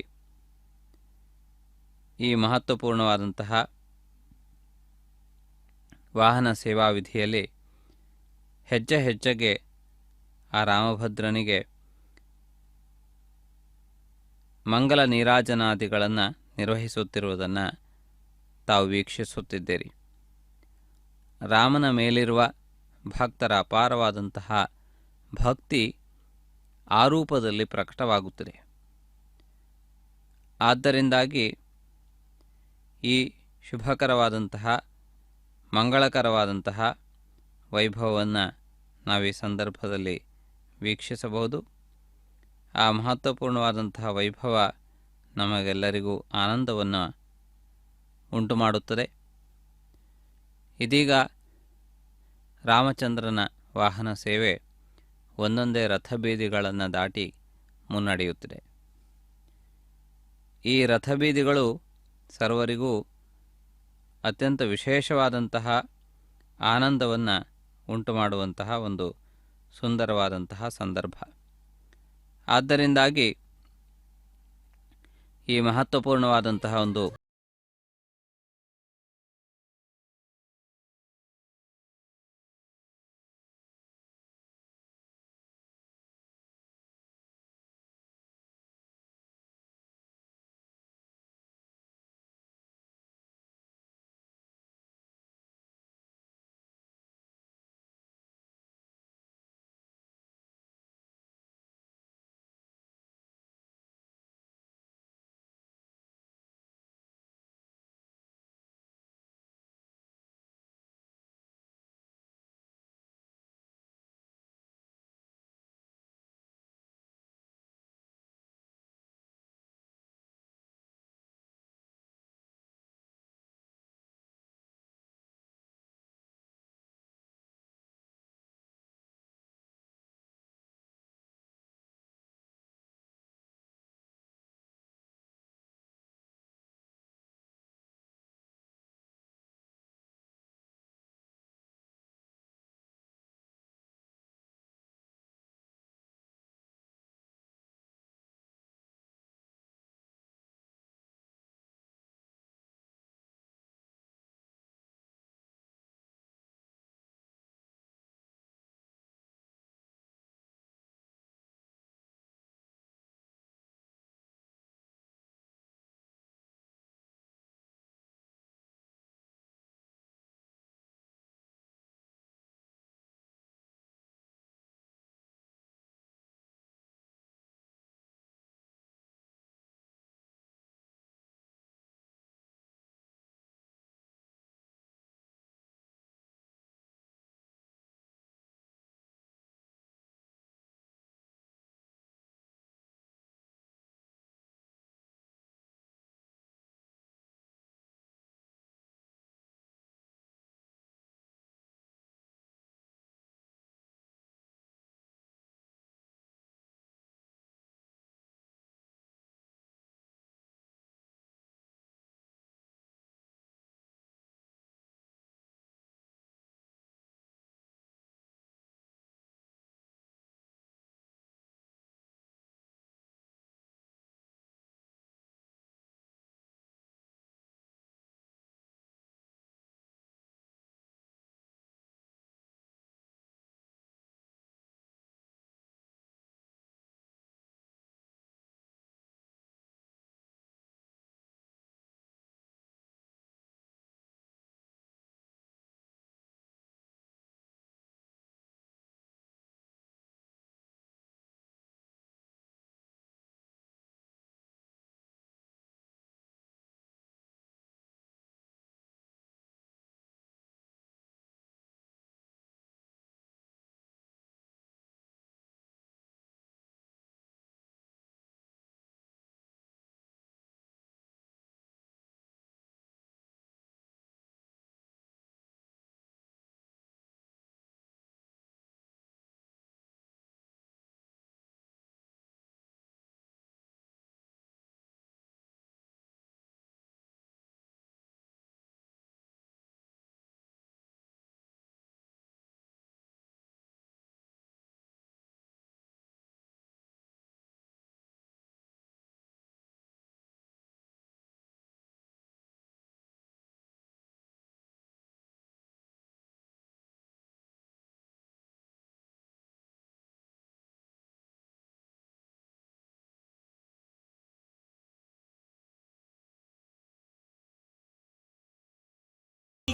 ಈ ಮಹತ್ವಪೂರ್ಣವಾದಂತಹ ವಾಹನ ಸೇವಾ ವಿಧಿಯಲ್ಲಿ ಹೆಜ್ಜೆ ಹೆಜ್ಜೆಗೆ ಆ ರಾಮಭದ್ರನಿಗೆ ಮಂಗಲ ನೀರಾಜನಾದಿಗಳನ್ನು ನಿರ್ವಹಿಸುತ್ತಿರುವುದನ್ನು ತಾವು ವೀಕ್ಷಿಸುತ್ತಿದ್ದೀರಿ. ರಾಮನ ಮೇಲಿರುವ ಭಕ್ತರ ಅಪಾರವಾದಂತಹ ಭಕ್ತಿ ಆ ರೂಪದಲ್ಲಿ ಪ್ರಕಟವಾಗುತ್ತದೆ. ಆದ್ದರಿಂದಾಗಿ ಈ ಶುಭಕರವಾದಂತಹ ಮಂಗಳಕರವಾದಂತಹ ವೈಭವವನ್ನು ನಾವು ಈ ಸಂದರ್ಭದಲ್ಲಿ ವೀಕ್ಷಿಸಬಹುದು. ಆ ಮಹತ್ವಪೂರ್ಣವಾದಂತಹ ವೈಭವ ನಮಗೆಲ್ಲರಿಗೂ ಆನಂದವನ್ನು ಉಂಟು ಮಾಡುತ್ತದೆ. ಇದೀಗ ರಾಮಚಂದ್ರನ ವಾಹನ ಸೇವೆ ಒಂದೊಂದೇ ರಥಬೀದಿಗಳನ್ನು ದಾಟಿ ಮುನ್ನಡೆಯುತ್ತಿದೆ. ಈ ರಥಬೀದಿಗಳು ಸರ್ವರಿಗೂ ಅತ್ಯಂತ ವಿಶೇಷವಾದಂತಹ ಆನಂದವನ್ನು ಉಂಟು ಮಾಡುವಂತಹ ಒಂದು ಸುಂದರವಾದಂತಹ ಸಂದರ್ಭ. ಆದ್ದರಿಂದಾಗಿ ಈ ಮಹತ್ವಪೂರ್ಣವಾದಂತಹ ಒಂದು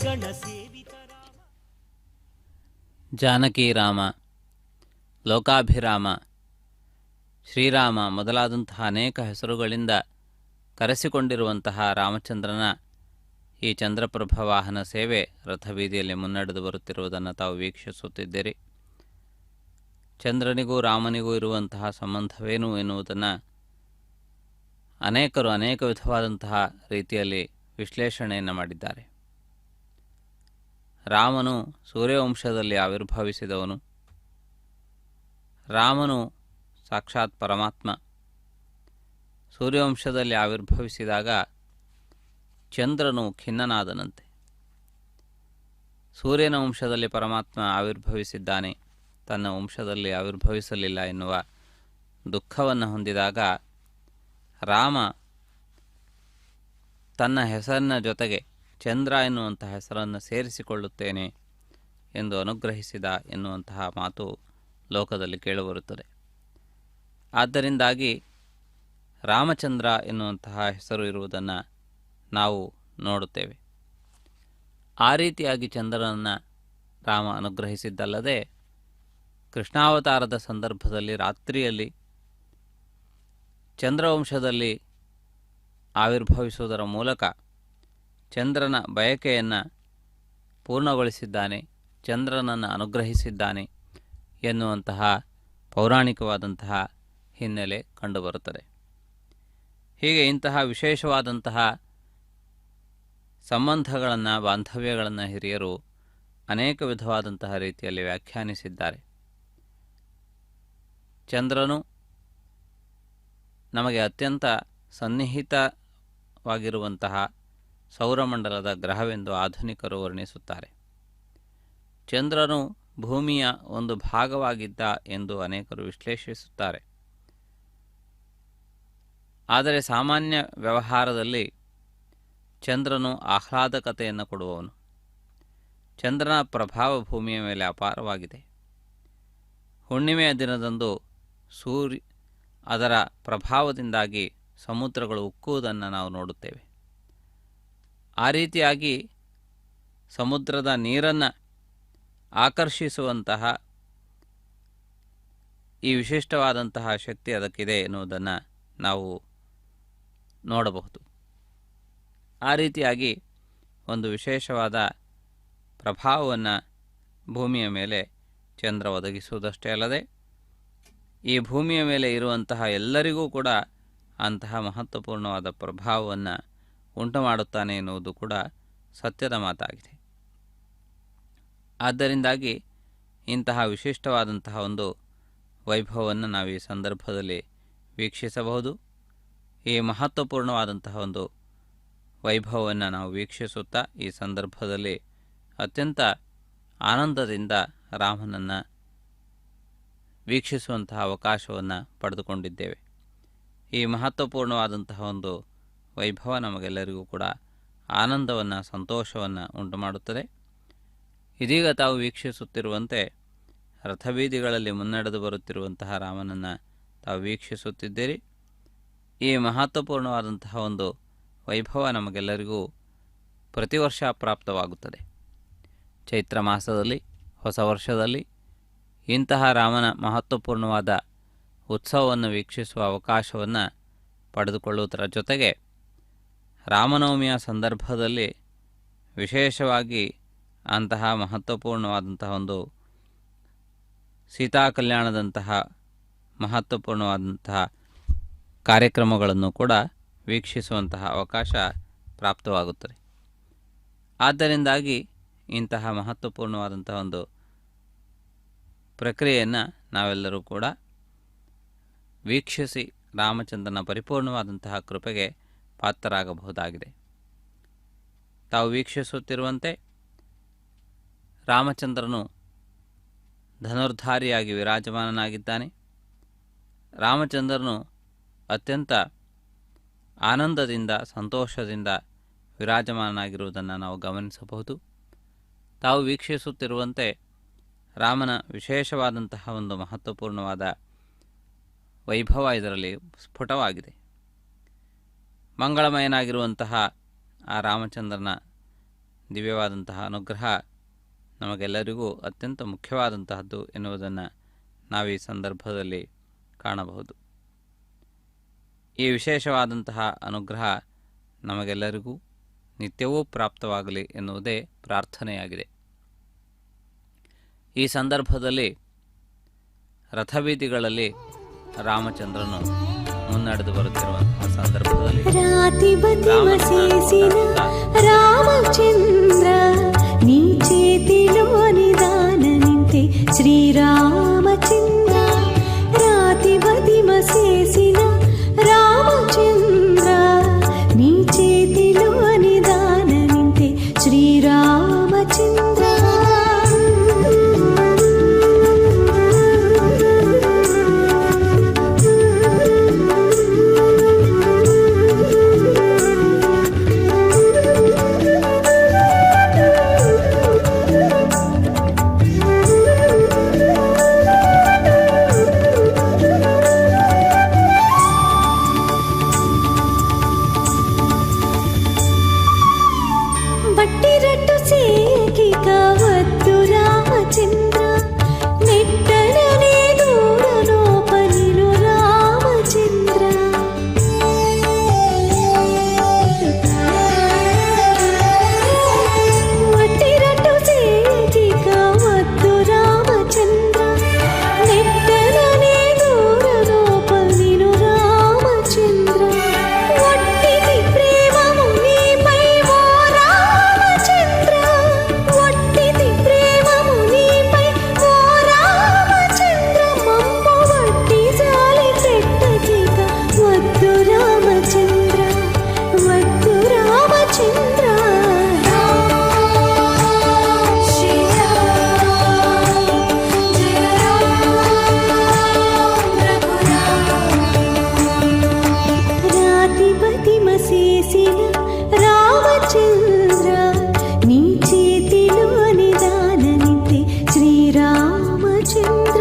ತ್ರಿಗಣ ಸೇವಿತ ರಾಮ. ಜಾನಕಿ ರಾಮ, ಲೋಕಾಭಿರಾಮ, ಶ್ರೀರಾಮ ಮೊದಲಾದಂತಹ ಅನೇಕ ಹೆಸರುಗಳಿಂದ ಕರೆಸಿಕೊಂಡಿರುವಂತಹ ರಾಮಚಂದ್ರನ ಈ ಚಂದ್ರಪ್ರಭ ವಾಹನ ಸೇವೆ ರಥಬೀದಿಯಲ್ಲಿ ಮುನ್ನಡೆದು ಬರುತ್ತಿರುವುದನ್ನು ತಾವು ವೀಕ್ಷಿಸುತ್ತಿದ್ದೀರಿ. ಚಂದ್ರನಿಗೂ ರಾಮನಿಗೂ ಇರುವಂತಹ ಸಂಬಂಧವೇನು ಎನ್ನುವುದನ್ನು ಅನೇಕರು ಅನೇಕ ವಿಧವಾದಂತಹ ರೀತಿಯಲ್ಲಿ ವಿಶ್ಲೇಷಣೆಯನ್ನು ಮಾಡಿದ್ದಾರೆ. ರಾಮನು ಸೂರ್ಯವಂಶದಲ್ಲಿ ಆವಿರ್ಭವಿಸಿದವನು. ರಾಮನು ಸಾಕ್ಷಾತ್ ಪರಮಾತ್ಮ. ಸೂರ್ಯವಂಶದಲ್ಲಿ ಆವಿರ್ಭವಿಸಿದಾಗ ಚಂದ್ರನು ಖಿನ್ನನಾದನಂತೆ. ಸೂರ್ಯನ ವಂಶದಲ್ಲಿ ಪರಮಾತ್ಮ ಆವಿರ್ಭವಿಸಿದ್ದಾನೆ, ತನ್ನ ವಂಶದಲ್ಲಿ ಆವಿರ್ಭವಿಸಲಿಲ್ಲ ಎನ್ನುವ ದುಃಖವನ್ನು ಹೊಂದಿದಾಗ ರಾಮ ತನ್ನ ಹೆಸರಿನ ಜೊತೆಗೆ ಚಂದ್ರ ಎನ್ನುವಂತಹ ಹೆಸರನ್ನು ಸೇರಿಸಿಕೊಳ್ಳುತ್ತೇನೆ ಎಂದು ಅನುಗ್ರಹಿಸಿದ ಎನ್ನುವಂತಹ ಮಾತು ಲೋಕದಲ್ಲಿ ಕೇಳಿಬರುತ್ತದೆ. ಆದ್ದರಿಂದಾಗಿ ರಾಮಚಂದ್ರ ಎನ್ನುವಂತಹ ಹೆಸರು ಇರುವುದನ್ನು ನಾವು ನೋಡುತ್ತೇವೆ. ಆ ರೀತಿಯಾಗಿ ಚಂದ್ರನನ್ನು ರಾಮ ಅನುಗ್ರಹಿಸಿದ್ದಲ್ಲದೆ ಕೃಷ್ಣಾವತಾರದ ಸಂದರ್ಭದಲ್ಲಿ ರಾತ್ರಿಯಲ್ಲಿ ಚಂದ್ರವಂಶದಲ್ಲಿ ಆವಿರ್ಭವಿಸುವುದರ ಮೂಲಕ ಚಂದ್ರನ ಬಯಕೆಯನ್ನು ಪೂರ್ಣಗೊಳಿಸಿದ್ದಾನೆ, ಚಂದ್ರನನ್ನು ಅನುಗ್ರಹಿಸಿದ್ದಾನೆ ಎನ್ನುವಂತಹ ಪೌರಾಣಿಕವಾದಂತಹ ಹಿನ್ನೆಲೆ ಕಂಡುಬರುತ್ತದೆ. ಹೀಗೆ ಇಂತಹ ವಿಶೇಷವಾದಂತಹ ಸಂಬಂಧಗಳನ್ನು, ಬಾಂಧವ್ಯಗಳನ್ನು ಹಿರಿಯರು ಅನೇಕ ವಿಧವಾದಂತಹ ರೀತಿಯಲ್ಲಿ ವ್ಯಾಖ್ಯಾನಿಸಿದ್ದಾರೆ. ಚಂದ್ರನು ನಮಗೆ ಅತ್ಯಂತ ಸನ್ನಿಹಿತವಾಗಿರುವಂತಹ ಸೌರಮಂಡಲದ ಗ್ರಹವೆಂದು ಆಧುನಿಕರು ವರ್ಣಿಸುತ್ತಾರೆ. ಚಂದ್ರನು ಭೂಮಿಯ ಒಂದು ಭಾಗವಾಗಿದ್ದ ಎಂದು ಅನೇಕರು ವಿಶ್ಲೇಷಿಸುತ್ತಾರೆ. ಆದರೆ ಸಾಮಾನ್ಯ ವ್ಯವಹಾರದಲ್ಲಿ ಚಂದ್ರನು ಆಹ್ಲಾದಕತೆಯನ್ನು ಕೊಡುವವನು. ಚಂದ್ರನ ಪ್ರಭಾವ ಭೂಮಿಯ ಮೇಲೆ ಅಪಾರವಾಗಿದೆ. ಹುಣ್ಣಿಮೆಯ ದಿನದಂದು ಅದರ ಪ್ರಭಾವದಿಂದಾಗಿ ಸಮುದ್ರಗಳು ಉಕ್ಕುವುದನ್ನು ನಾವು ನೋಡುತ್ತೇವೆ. ಆ ರೀತಿಯಾಗಿ ಸಮುದ್ರದ ನೀರನ್ನು ಆಕರ್ಷಿಸುವಂತಹ ಈ ವಿಶಿಷ್ಟವಾದಂತಹ ಶಕ್ತಿ ಅದಕ್ಕಿದೆ ಎನ್ನುವುದನ್ನು ನಾವು ನೋಡಬಹುದು. ಆ ರೀತಿಯಾಗಿ ಒಂದು ವಿಶೇಷವಾದ ಪ್ರಭಾವವನ್ನು ಭೂಮಿಯ ಮೇಲೆ ಚಂದ್ರ ಒದಗಿಸುವುದಷ್ಟೇ ಅಲ್ಲದೆ ಈ ಭೂಮಿಯ ಮೇಲೆ ಇರುವಂತಹ ಎಲ್ಲರಿಗೂ ಕೂಡ ಅಂತಹ ಮಹತ್ವಪೂರ್ಣವಾದ ಪ್ರಭಾವವನ್ನು ಉಂಟು ಮಾಡುತ್ತಾನೆ ಎನ್ನುವುದು ಕೂಡ ಸತ್ಯದ ಮಾತಾಗಿದೆ. ಆದ್ದರಿಂದಾಗಿ ಇಂತಹ ವಿಶಿಷ್ಟವಾದಂತಹ ಒಂದು ವೈಭವವನ್ನು ನಾವು ಈ ಸಂದರ್ಭದಲ್ಲಿ ವೀಕ್ಷಿಸಬಹುದು. ಈ ಮಹತ್ವಪೂರ್ಣವಾದಂತಹ ಒಂದು ವೈಭವವನ್ನು ನಾವು ವೀಕ್ಷಿಸುತ್ತಾ ಈ ಸಂದರ್ಭದಲ್ಲಿ ಅತ್ಯಂತ ಆನಂದದಿಂದ ರಾಮನನ್ನು ವೀಕ್ಷಿಸುವಂತಹ ಅವಕಾಶವನ್ನು ಪಡೆದುಕೊಂಡಿದ್ದೇವೆ. ಈ ಮಹತ್ವಪೂರ್ಣವಾದಂತಹ ಒಂದು ವೈಭವ ನಮಗೆಲ್ಲರಿಗೂ ಕೂಡ ಆನಂದವನ್ನು, ಸಂತೋಷವನ್ನು ಉಂಟು ಮಾಡುತ್ತದೆ. ಇದೀಗ ತಾವು ವೀಕ್ಷಿಸುತ್ತಿರುವಂತೆ ರಥಬೀದಿಗಳಲ್ಲಿ ಮುನ್ನಡೆದು ಬರುತ್ತಿರುವಂತಹ ರಾಮನನ್ನು ತಾವು ವೀಕ್ಷಿಸುತ್ತಿದ್ದೀರಿ. ಈ ಮಹತ್ವಪೂರ್ಣವಾದಂತಹ ಒಂದು ವೈಭವ ನಮಗೆಲ್ಲರಿಗೂ ಪ್ರತಿ ವರ್ಷ ಪ್ರಾಪ್ತವಾಗುತ್ತದೆ. ಚೈತ್ರ ಮಾಸದಲ್ಲಿ, ಹೊಸ ವರ್ಷದಲ್ಲಿ ಇಂತಹ ರಾಮನ ಮಹತ್ವಪೂರ್ಣವಾದ ಉತ್ಸವವನ್ನು ವೀಕ್ಷಿಸುವ ಅವಕಾಶವನ್ನು ಪಡೆದುಕೊಳ್ಳುವುದರ ಜೊತೆಗೆ ರಾಮನವಮಿಯ ಸಂದರ್ಭದಲ್ಲಿ ವಿಶೇಷವಾಗಿ ಅಂತಹ ಮಹತ್ವಪೂರ್ಣವಾದಂತಹ ಒಂದು ಸೀತಾ ಕಲ್ಯಾಣದಂತಹ ಮಹತ್ವಪೂರ್ಣವಾದಂತಹ ಕಾರ್ಯಕ್ರಮಗಳನ್ನು ಕೂಡ ವೀಕ್ಷಿಸುವಂತಹ ಅವಕಾಶ ಪ್ರಾಪ್ತವಾಗುತ್ತದೆ. ಆದ್ದರಿಂದಾಗಿ ಇಂತಹ ಮಹತ್ವಪೂರ್ಣವಾದಂತಹ ಒಂದು ಪ್ರಕ್ರಿಯೆಯನ್ನು ನಾವೆಲ್ಲರೂ ಕೂಡ ವೀಕ್ಷಿಸಿ ರಾಮಚಂದ್ರನ ಪರಿಪೂರ್ಣವಾದಂತಹ ಕೃಪೆಗೆ ಪಾತ್ರರಾಗಬಹುದಾಗಿದೆ. ತಾವು ವೀಕ್ಷಿಸುತ್ತಿರುವಂತೆ ರಾಮಚಂದ್ರನು ಧನುರ್ಧಾರಿಯಾಗಿ ವಿರಾಜಮಾನನಾಗಿದ್ದಾನೆ. ರಾಮಚಂದ್ರನು ಅತ್ಯಂತ ಆನಂದದಿಂದ, ಸಂತೋಷದಿಂದ ವಿರಾಜಮಾನನಾಗಿರುವುದನ್ನು ನಾವು ಗಮನಿಸಬಹುದು. ತಾವು ವೀಕ್ಷಿಸುತ್ತಿರುವಂತೆ ರಾಮನ ವಿಶೇಷವಾದಂತಹ ಒಂದು ಮಹತ್ವಪೂರ್ಣವಾದ ವೈಭವ ಇದರಲ್ಲಿ ಸ್ಫುಟವಾಗಿದೆ. ಮಂಗಳಮಯನಾಗಿರುವಂತಹ ಆ ರಾಮಚಂದ್ರನ ದಿವ್ಯವಾದಂತಹ ಅನುಗ್ರಹ ನಮಗೆಲ್ಲರಿಗೂ ಅತ್ಯಂತ ಮುಖ್ಯವಾದಂತಹದ್ದು ಎನ್ನುವುದನ್ನು ನಾವು ಈ ಸಂದರ್ಭದಲ್ಲಿ ಕಾಣಬಹುದು. ಈ ವಿಶೇಷವಾದಂತಹ ಅನುಗ್ರಹ ನಮಗೆಲ್ಲರಿಗೂ ನಿತ್ಯವೂ ಪ್ರಾಪ್ತವಾಗಲಿ ಎನ್ನುವುದೇ ಪ್ರಾರ್ಥನೆಯಾಗಿದೆ. ಈ ಸಂದರ್ಭದಲ್ಲಿ ರಥಬೀದಿಗಳಲ್ಲಿ ರಾಮಚಂದ್ರನು ಮುನ್ನಡೆದು ಬರುತ್ತಿರುವಂತಹ ಸಂದರ್ಭದಲ್ಲಿ రామచంద్ర నీ చేతిలో నిదాన నింతే శ్రీరామచంద్ర రాతి బతిమ చేసిన రామచంద్ర నీ చేతిలో నిదాన నింతే శ్రీరామచంద్ర బట్టిరట్టు సేకి కావద్దు రామచంద్ర నెట్టననే దూరనో పనిను రామచంద్ర బట్టిరట్టు సేకి కావద్దు రామచంద్ర నెట్టననే దూరనో పనిను రామచంద్ర ఒట్టిది ప్రేమము నీపై ఓ రామచంద్ర ఒట్టిది ప్రేమము నీపై ఓ రామచంద్ర మమ్ము వట్టి జాలి పెట్టకిక వద్దు రామచంద్ర వద్దు రామచంద్ర రాతిపతి మసేసిన రామచంద్ర నీ చేతిలో నిదాన నింతే శ్రీరామచంద్ర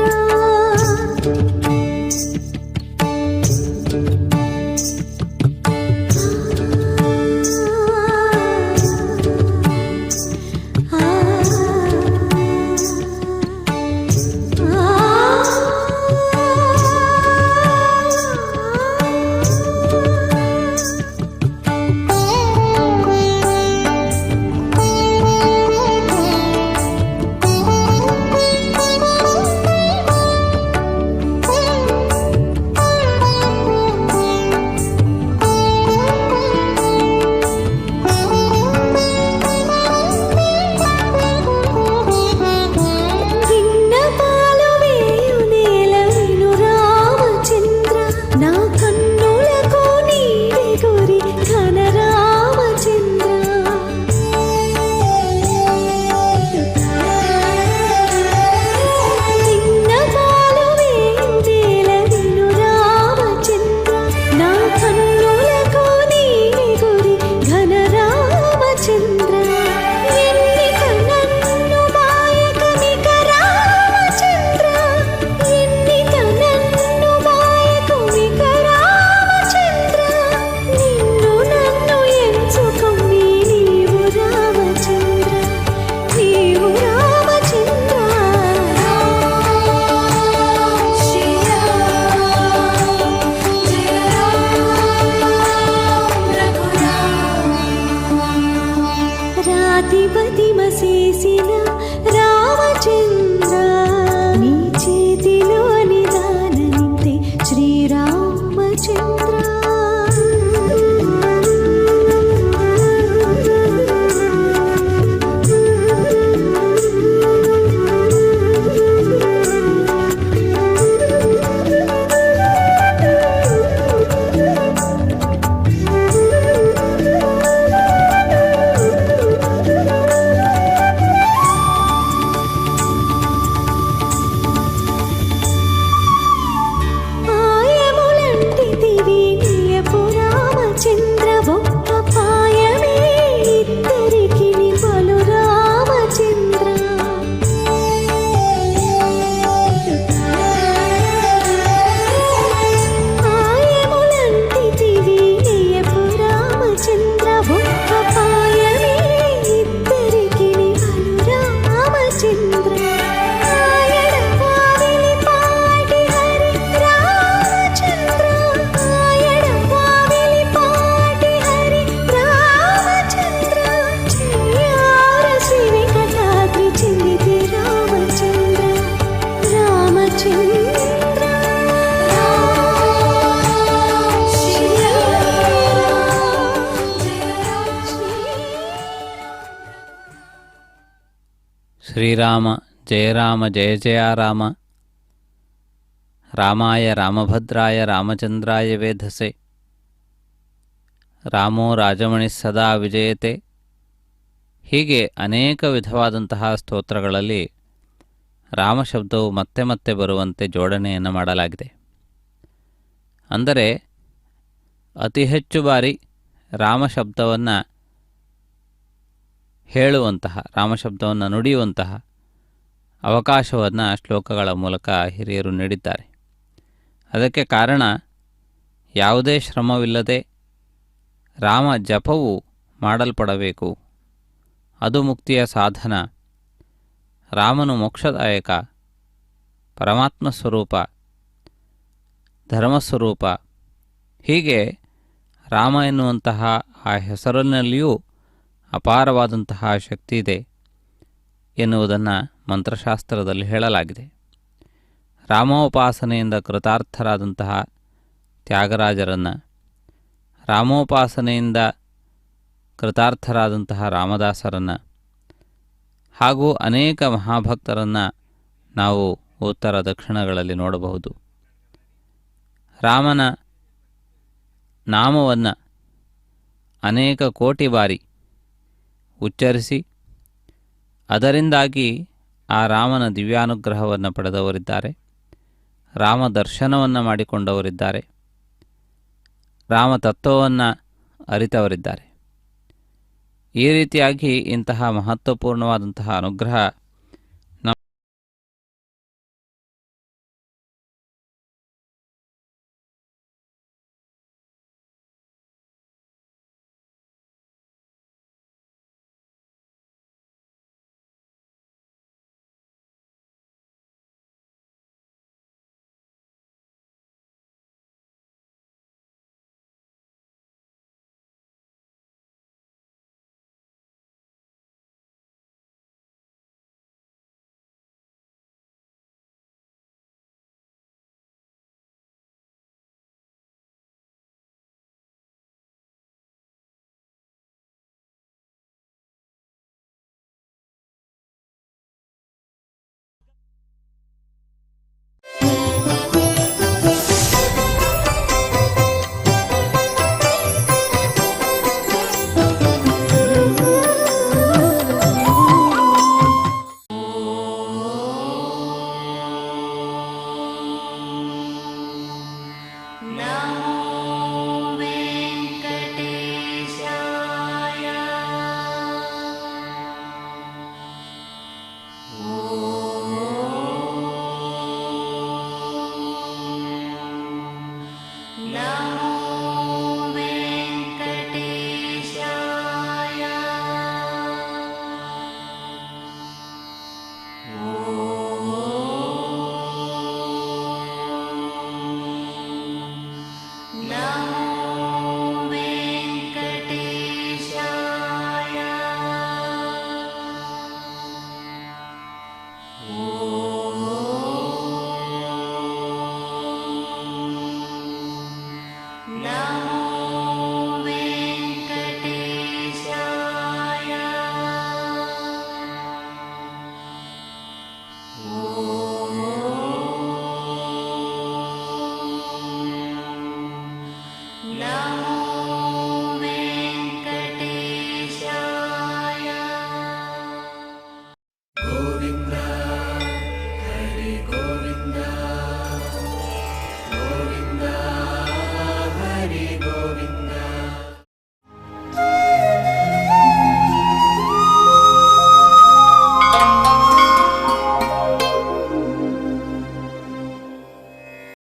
ರಾಮಚಂದ್ರ ಶ್ರೀರಾಮ ಜಯ ರಾಮ ಜಯ ಜಯ ರಾಮ. ರಾಮಾಯ ರಾಮಭದ್ರಾಯ ರಾಮಚಂದ್ರಾಯ ವೇಧಸೆ. ರಾಮೋ ರಾಜಮಣಿ ಸದಾ ವಿಜಯತೆ. ಹೀಗೆ ಅನೇಕ ವಿಧವಾದಂತಹ ಸ್ತೋತ್ರಗಳಲ್ಲಿ ರಾಮಶಬ್ದವು ಮತ್ತೆ ಮತ್ತೆ ಬರುವಂತೆ ಜೋಡಣೆಯನ್ನು ಮಾಡಲಾಗಿದೆ. ಅಂದರೆ ಅತಿ ಹೆಚ್ಚು ಬಾರಿ ರಾಮಶಬ್ದವನ್ನು ಹೇಳುವಂತಹ, ರಾಮಶಬ್ದವನ್ನು ನುಡಿಯುವಂತಹ ಅವಕಾಶವನ್ನು ಶ್ಲೋಕಗಳ ಮೂಲಕ ಹಿರಿಯರು ನೀಡಿದ್ದಾರೆ. ಅದಕ್ಕೆ ಕಾರಣ ಯಾವುದೇ ಶ್ರಮವಿಲ್ಲದೆ ರಾಮ ಜಪವು ಮಾಡಲ್ಪಡಬೇಕು. ಅದು ಮುಕ್ತಿಯ ಸಾಧನ. ರಾಮನು ಮೋಕ್ಷದಾಯಕ, ಪರಮಾತ್ಮ ಸ್ವರೂಪ, ಧರ್ಮಸ್ವರೂಪ. ಹೀಗೆ ರಾಮ ಎನ್ನುವಂತಹ ಆ ಹೆಸರಿನಲ್ಲಿಯೂ ಅಪಾರವಾದಂತಹ ಶಕ್ತಿ ಇದೆ ಎನ್ನುವುದನ್ನು ಮಂತ್ರಶಾಸ್ತ್ರದಲ್ಲಿ ಹೇಳಲಾಗಿದೆ. ರಾಮೋಪಾಸನೆಯಿಂದ ಕೃತಾರ್ಥರಾದಂತಹ ತ್ಯಾಗರಾಜರನ್ನು, ರಾಮೋಪಾಸನೆಯಿಂದ ಕೃತಾರ್ಥರಾದಂತಹ ರಾಮದಾಸರನ್ನು ಹಾಗೂ ಅನೇಕ ಮಹಾಭಕ್ತರನ್ನು ನಾವು ಉತ್ತರ ದಕ್ಷಿಣಗಳಲ್ಲಿ ನೋಡಬಹುದು. ರಾಮನ ನಾಮವನ್ನು ಅನೇಕ ಕೋಟಿ ಬಾರಿ ಉಚ್ಚರಿಸಿ ಅದರಿಂದಾಗಿ ಆ ರಾಮನ ದಿವ್ಯಾನುಗ್ರಹವನ್ನು ಪಡೆದವರಿದ್ದಾರೆ, ರಾಮ ದರ್ಶನವನ್ನು ಮಾಡಿಕೊಂಡವರಿದ್ದಾರೆ, ರಾಮ ತತ್ವವನ್ನು ಅರಿತವರಿದ್ದಾರೆ. ಈ ರೀತಿಯಾಗಿ ಇಂತಹ ಮಹತ್ವಪೂರ್ಣವಾದಂತಹ ಅನುಗ್ರಹ